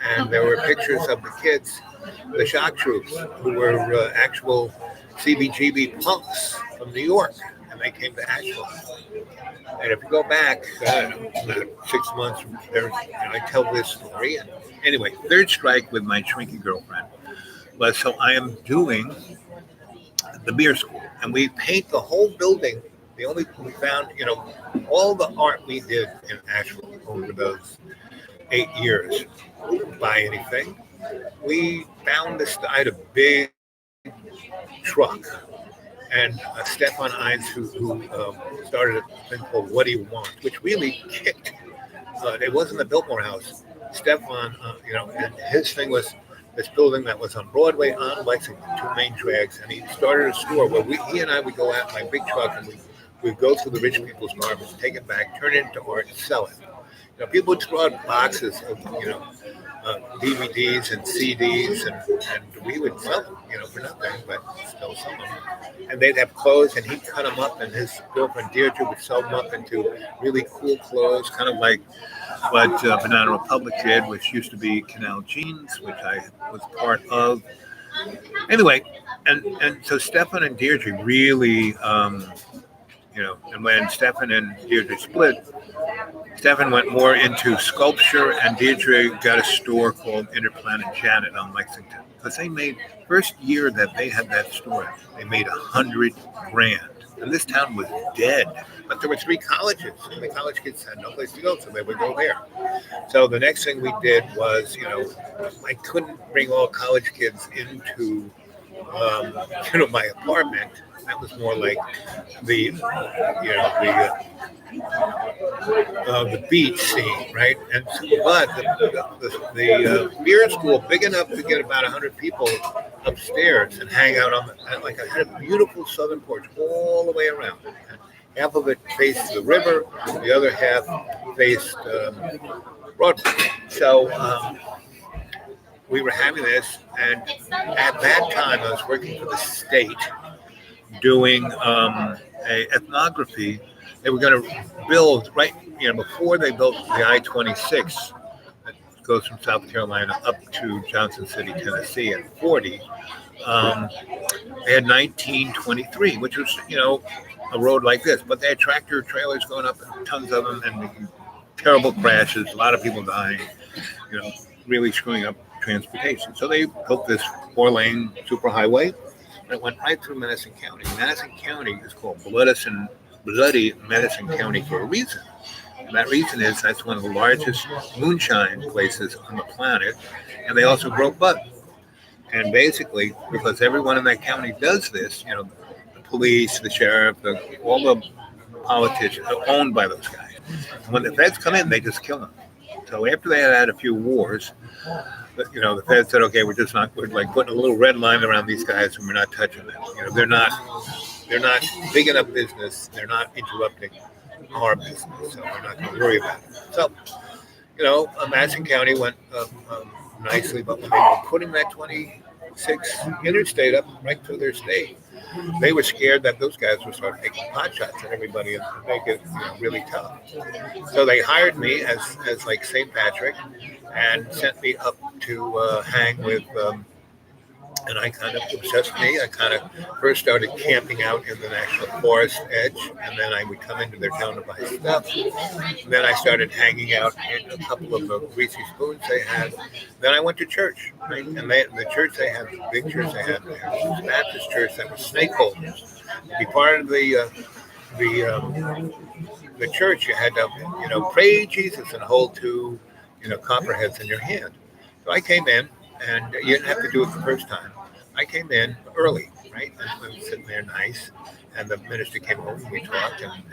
and there were pictures of the kids, the shock troops, who were actual CBGB punks from New York, and they came to Asheville. And if you go back, about 6 months, I tell this story. And anyway, third strike with my shrinky girlfriend was, so I am doing the Beer School, and we paint the whole building. The only we found, all the art we did in Asheville over those 8 years, we didn't buy anything. We found this. I had a big truck, and Stefan Eins, who started a thing called What Do You Want, which really kicked it wasn't the Biltmore House. Stefan, and his thing was this building that was on Broadway on Lexington, two main tracks, and he started a store where he and I would go out in my big truck and we'd go through the rich people's garbage, take it back, turn it into art, and sell it. People would throw out boxes of DVDs and CDs, and we would sell them, for nothing, but still sell them. And they'd have clothes, and he'd cut them up, and his girlfriend Deirdre would sew them up into really cool clothes, kind of like what Banana Republic did, which used to be Canal Jeans, which I was part of. Anyway, and so Stefan and Deirdre really, and when Stefan and Deirdre split, Stefan went more into sculpture, and Deirdre got a store called Interplanet Janet on Lexington. Because they made, first year that they had that store, they made $100,000. And this town was dead. But there were 3 colleges, and the college kids had no place to go, so they would go there. So the next thing we did was, I couldn't bring all college kids into, my apartment. That was more like the beach scene, right? And but the beer school, big enough to get about 100 people upstairs and hang out on I had a beautiful southern porch all the way around. Half of it faced the river, the other half faced Broadway. So we were having this, and at that time I was working for the state doing a ethnography. They were going to build before they built the I-26 that goes from South Carolina up to Johnson City, Tennessee at 40. They had 1923, which was a road like this, but they had tractor trailers going up and tons of them, and terrible crashes, a lot of people dying, really screwing up transportation. So they built this 4-lane superhighway that went right through Madison County. Madison County is called Bloody Madison County for a reason. And that reason is that's one of the largest moonshine places on the planet, and they also grow bud. And basically, because everyone in that county does this, the police, the sheriff, all the politicians are owned by those guys. And when the feds come in, they just kill them. So after they had a few wars, the feds said, okay, we're like putting a little red line around these guys, and we're not touching them. They're not big enough business. They're not interrupting our business, so we're not going to worry about it. So, Madison County went nicely, but when they were putting that 26 interstate up right through their state, they were scared that those guys would start taking pot shots at everybody and make it really tough. So they hired me as like St. Patrick and sent me up to hang with, and I kind of obsessed me. I kind of first started camping out in the National Forest edge, and then I would come into their town to buy stuff. And then I started hanging out in a couple of the greasy spoons they had. Then I went to church, right? And the church they had, the big church they had there, was a Baptist church that was snakeholders. To be part of the church, you had to, pray Jesus and hold 2, copperheads in your hand. So I came in, and you didn't have to do it the first time. I came in early, right? And I was sitting there nice, and the minister came over and we talked, and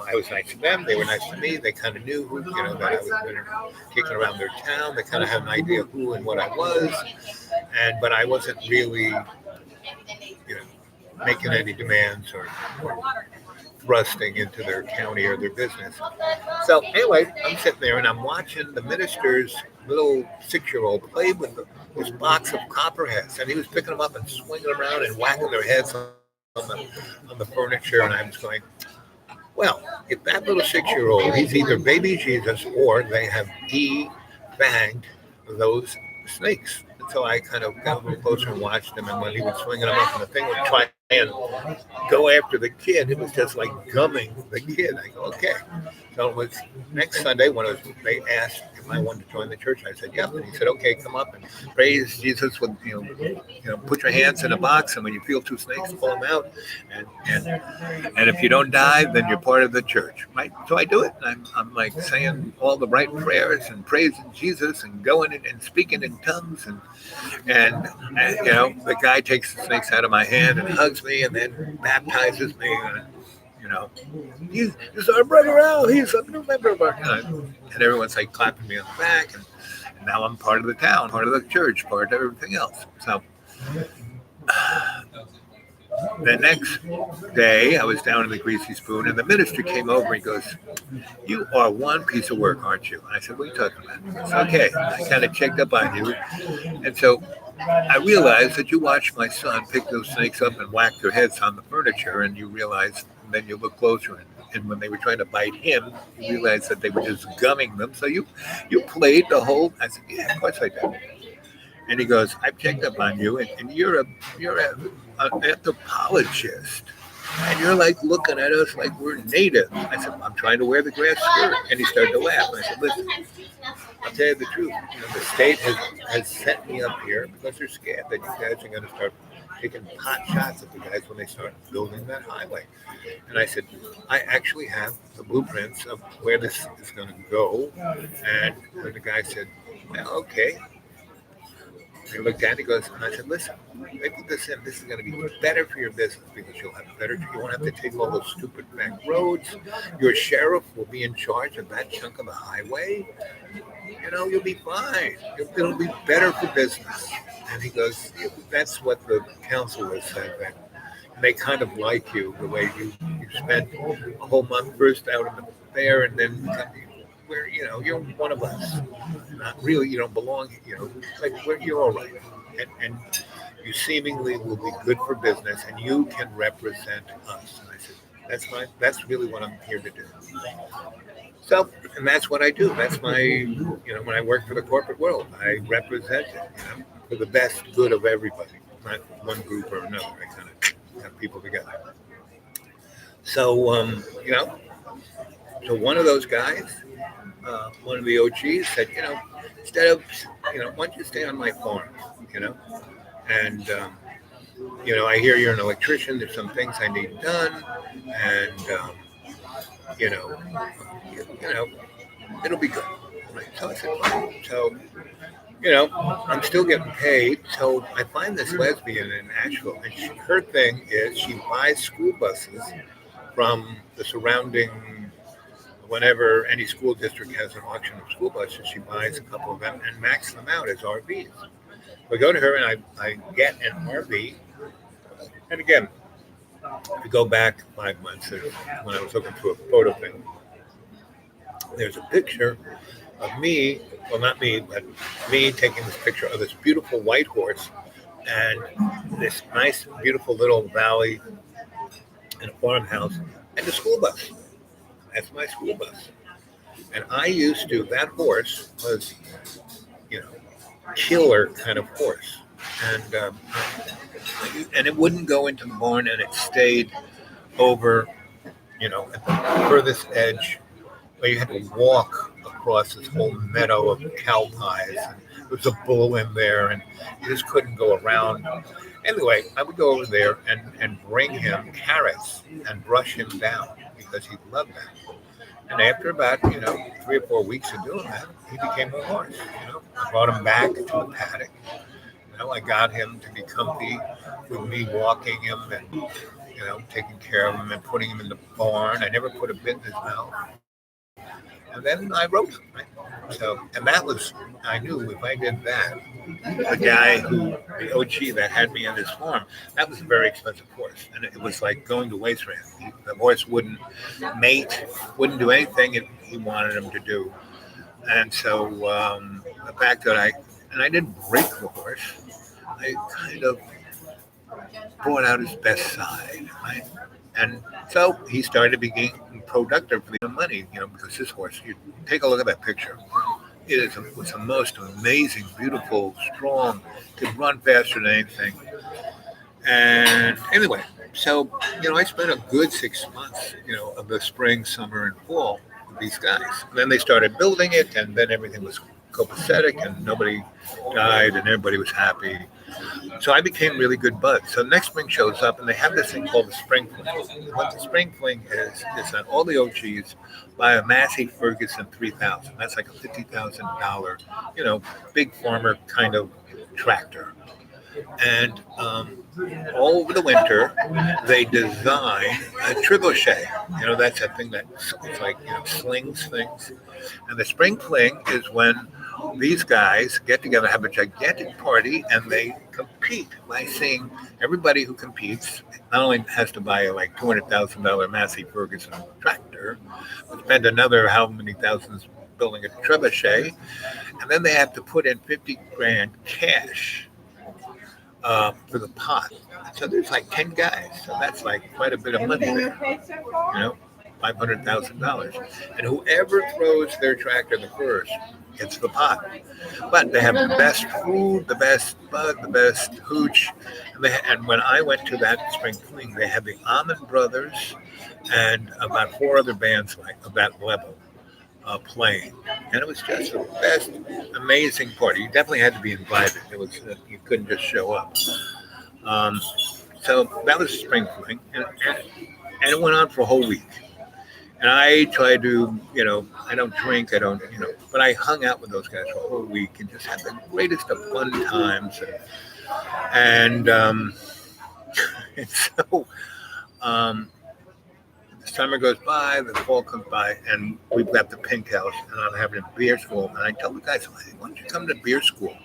I was nice to them. They were nice to me. They kind of knew who, that I was kicking around their town. They kind of had an idea of who and what I was, but I wasn't really, making any demands or thrusting into their county or their business. So anyway, I'm sitting there and I'm watching the minister's little 6-year-old play with this box of copperheads, and he was picking them up and swinging them around and whacking their heads on the furniture, and I was going, well, if that little 6-year-old, he's either baby Jesus or they have defanged those snakes. And so I kind of got a little closer and watched him, and when he was swinging them up and the thing would try and go after the kid, it was just like gumming the kid. I go, okay. So it was next Sunday when they asked if I wanted to join the church. I said, yep. And he said, okay, come up and praise Jesus with, put your hands in a box, and when you feel 2 snakes, pull them out. And if you don't die, then you're part of the church, right? So I do it. And I'm like saying all the right prayers and praising Jesus and going and speaking in tongues. And the guy takes the snakes out of my hand and hugs me and then baptizes me. you know, he's our brother Al. He's a new member of our town. And everyone's like clapping me on the back. And now I'm part of the town, part of the church, part of everything else. So the next day, I was down in the Greasy Spoon, and the minister came over and he goes, "You are one piece of work, aren't you?" And I said, "What are you talking about?" It's okay. I kind of checked up on you. And so I realized that you watched my son pick those snakes up and whack their heads on the furniture, and you realized, and then you look closer, and when they were trying to bite him, you realized that they were just gumming them. So you played the whole. I said, "Yeah, of course I did." And he goes, "I've checked up on you, and an anthropologist, and you're like looking at us like we're native." I said, "I'm trying to wear the grass skirt," and he started to laugh. I said, "Listen, I'll tell you the truth. You know, the state has set me up here because they're scared that you guys are going to start taking pot shots at the guys when they start building that highway." And I said, "I actually have the blueprints of where this is going to go." And the guy said, "Well, okay." He looked at it, he goes, and I said, "Listen, they put this in. This is going to be better for your business because you'll have better. You won't have to take all those stupid back roads. Your sheriff will be in charge of that chunk of the highway. You know, you'll be fine. It'll be better for business." And he goes, "Yeah, that's what the council said. That they kind of like you the way you spent a whole month first out in the fair, and then where you're one of us. Not really, you don't belong. Like you're all right, and you seemingly will be good for business, and you can represent us." And I said, That's really what I'm here to do." So, and that's what I do. That's when I work for the corporate world, I represent it, for the best good of everybody, not one group or another. I kind of have people together. So, so one of those guys, one of the OGs said, instead of, why don't you stay on my farm, you know? And, I hear you're an electrician. There's some things I need done. And, you know, you know, it'll be good. Right. So I said, fine. So, I'm still getting paid. So I find this lesbian in Nashville. And her thing is she buys school buses from the surrounding, whenever any school district has an auction of school buses, she buys a couple of them and maxes them out as RVs. We go to her and I get an RV. And again, to go back 5 months when I was looking through a photo thing, there's a picture of me, well, not me, but me taking this picture of this beautiful white horse and this nice, beautiful little valley and a farmhouse and a school bus. That's my school bus. And that horse was, you know, killer kind of horse. And it wouldn't go into the barn, and it stayed over, at the furthest edge where you had to walk across this whole meadow of cow pies. And there was a bull in there, and you just couldn't go around. Anyway, I would go over there and bring him carrots and brush him down because he loved that. And after about, 3 or 4 weeks of doing that, he became a horse. I brought him back to the paddock. I got him to be comfy with me walking him and, taking care of him and putting him in the barn. I never put a bit in his mouth. And then I rode him, right? So, and I knew if I did that, the OG that had me on his farm, that was a very expensive horse. And it was like going to wasteland. The horse wouldn't mate, wouldn't do anything he wanted him to do. And so the fact that I didn't break the horse, I kind of brought out his best side, right? And so he started to become productive for the money, because his horse, you take a look at that picture. It was the most amazing, beautiful, strong, could run faster than anything. And anyway, so, I spent a good 6 months, of the spring, summer, and fall with these guys. And then they started building it, and then everything was copacetic, and nobody died, and everybody was happy. So I became really good buds. So next spring shows up, and they have this thing called the Spring Fling. What the Spring Fling is that all the OGs buy a Massey Ferguson 3000. That's like a $50,000, big farmer kind of tractor. And all over the winter, they design a trebuchet. That's a thing that it's like slings things. And the spring fling is when these guys get together, have a gigantic party, and they compete by saying everybody who competes not only has to buy a like $200,000 Massey Ferguson tractor, but spend another how many thousands building a trebuchet, and then they have to put in 50 grand cash for the pot. So there's like 10 guys. So that's like quite a bit of money there. You know, $500,000. And whoever throws their tractor the first gets the pot. But they have the best food, the best bud, the best hooch. And when I went to that spring fling, they had the Almond Brothers and about four other bands like of that level playing, and it was just the best, amazing party. You definitely had to be invited. It was you couldn't just show up. Um, so that was spring fling, and it went on for a whole week. And I tried to, I don't drink, I don't, but I hung out with those guys for a whole week and just had the greatest of fun times. And and so. Summer goes by, the fall comes by, and we've got the Pink House, and I'm having a beer school. And I tell the guys, why don't you come to beer school?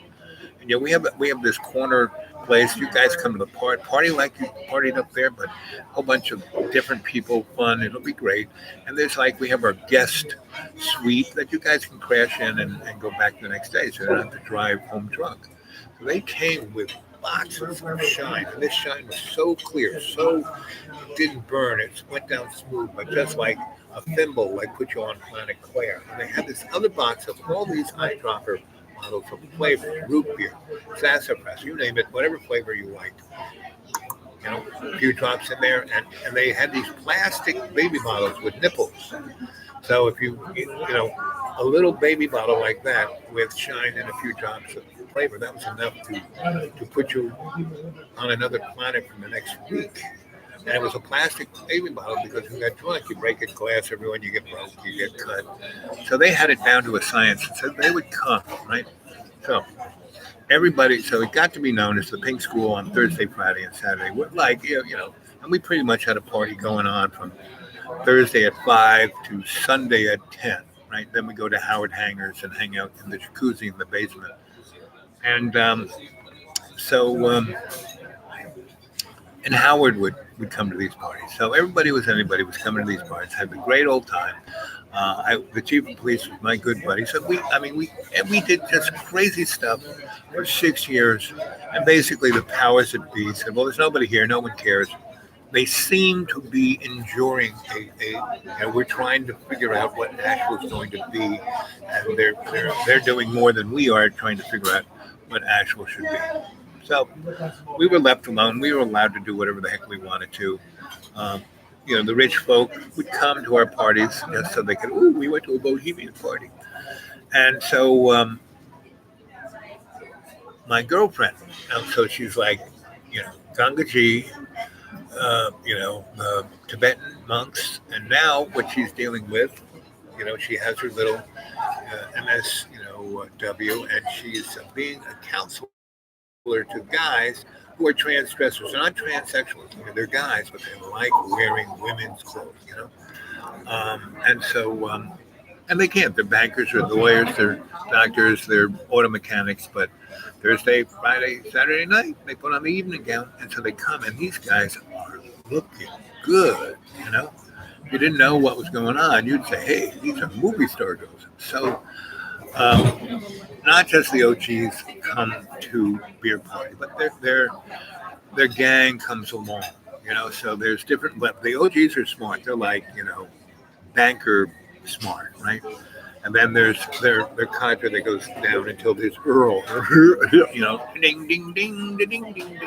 And we have this corner place. You guys come to the party like you partied up there, but a whole bunch of different people, fun. It'll be great. And there's we have our guest suite that you guys can crash in and go back the next day, so you don't have to drive home drunk. So they came with lots of shine, and this shine was so clear, so it didn't burn. It went down smooth, but just like a thimble, put you on Planet Claire. And they had this other box of all these eyedropper bottles of flavor, root beer, sassafras, you name it, whatever flavor you like. A few drops in there, and they had these plastic baby bottles with nipples. So if you a little baby bottle like that with shine and a few drops of flavor, that was enough to put you on another planet for the next week. And it was a plastic baby bottle because you got drunk, you break a glass, everyone, you get broke, you get cut. So they had it down to a science, and so they would come, right? So so it got to be known as the Pink School on Thursday, Friday, and Saturday. We're and we pretty much had a party going on from Thursday at 5 to Sunday at 10, right? Then we go to Howard Hangars and hang out in the jacuzzi in the basement. And and Howard would come to these parties. So anybody was coming to these parties, had a great old time. The chief of police was my good buddy. So we did just crazy stuff for 6 years. And basically the powers that be said, well, there's nobody here, no one cares. They seem to be enduring we're trying to figure out what Asheville's going to be, and they're doing more than we are trying to figure out what Asheville should be. So we were left alone. We were allowed to do whatever the heck we wanted to. The rich folk would come to our parties just so they could, we went to a bohemian party. And so my girlfriend, so she's like, Gangaji, the Tibetan monks, and now what she's dealing with, she has her little MSW, and she's being a counselor to guys who are transgressors. They're not transsexuals. They're guys, but they like wearing women's clothes, and so, and they can't. They're bankers, they're lawyers, they're doctors, they're auto mechanics, but Thursday, Friday, Saturday night, they put on the evening gown, and so they come, and these guys are looking good, If you didn't know what was going on, you'd say, hey, these are movie star girls. So, not just the OGs come to beer party, but their gang comes along, so there's different, but the OGs are smart. They're like, banker smart, right? And then there's their cadre that goes down until there's Earl, ding, ding, ding, ding, ding, ding.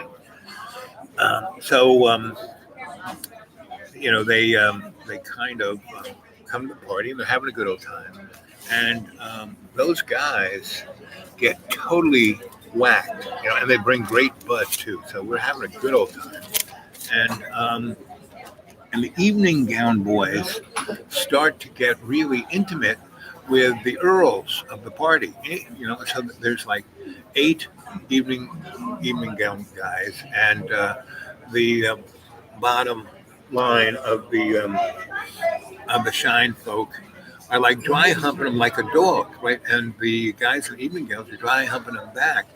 They kind of come to the party and they're having a good old time. And those guys get totally whacked, and they bring great bud too. So we're having a good old time. And the evening gown boys start to get really intimate with the earls of the party. So there's like 8 evening gown guys, and the bottom line of the shine folk are like dry humping them like a dog, right? And the guys in evening gowns are dry humping them back.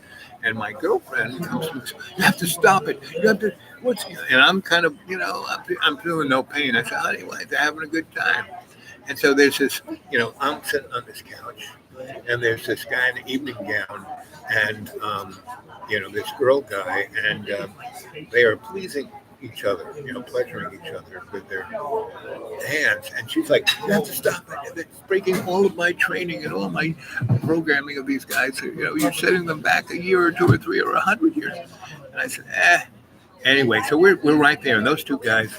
And my girlfriend comes to me, you have to stop it. You have to, what's, and I'm kind of, I'm feeling no pain. I said, honey, why? They're having a good time. And so there's this, I'm sitting on this couch, and there's this guy in an evening gown, and this girl guy, and they are pleasing each other, pleasuring each other with their hands. And she's like, you have to stop it. It's breaking all of my training and all my programming of these guys. You're setting them back a year or two or three or 100 years. And I said, Anyway, so we're right there. And those two guys,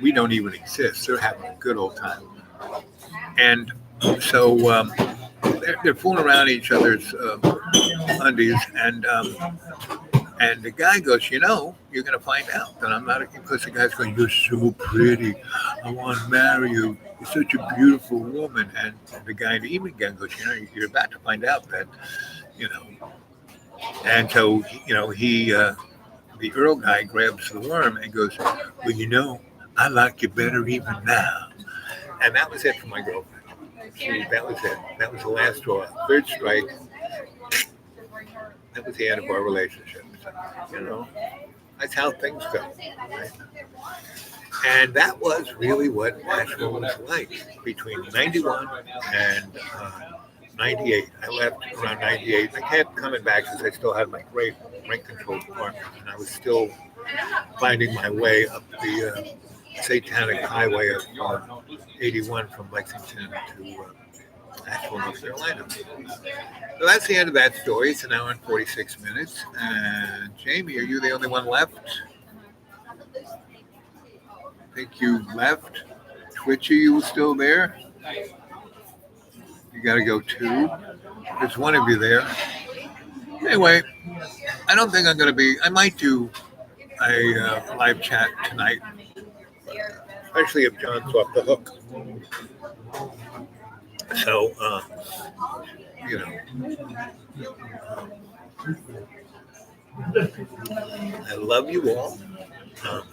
we don't even exist. They're having a good old time. And so they're fooling around each other's undies, and the guy goes, you're going to find out that I'm not. Because the guy's going, you're so pretty, I want to marry you. You're such a beautiful woman. And the guy in the evening gown goes, you're about to find out that, And so, he, the Earl guy grabs the worm and goes, well, I like you better even now. And that was it for my girlfriend. That was it. That was the last straw. Third strike. That was the end of our relationship. That's how things go. Right? And that was really what Nashville was like between 91 and 98. I left around 98. I kept coming back because I still had my great rent control department, and I was still finding my way up the Satanic Highway of 81 from Lexington to Asheville, North Carolina. So that's the end of that story. It's an hour and 46 minutes. And Jamie, are you the only one left? I think you left. Twitchy, you still there? You got to go too. There's one of you there. Anyway, I don't think I'm going to be. I might do a live chat tonight, especially if John's off the hook. So, I love you all.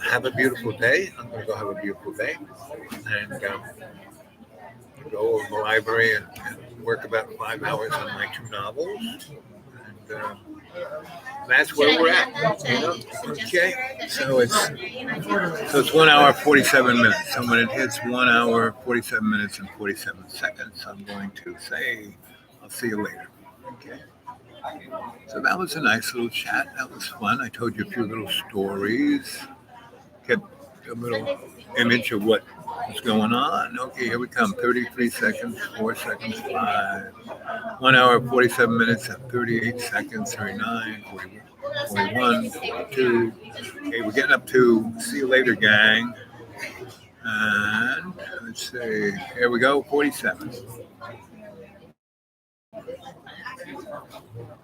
Have a beautiful day. I'm going to go have a beautiful day and go to the library and work about 5 hours on my 2 novels. And that's where we're at. Okay. So it's 1 hour 47 minutes. So when it hits 1 hour 47 minutes and 47 seconds, I'm going to say I'll see you later. Okay. So that was a nice little chat. That was fun. I told you a few little stories. Kept a little image of what was going on. Okay, here we come. 33 seconds, 4 seconds, 5. 1 hour, 47 minutes, and 38 seconds, 39, 41, 42. Okay, we're getting up to see you later, gang. And let's see. Here we go, 47.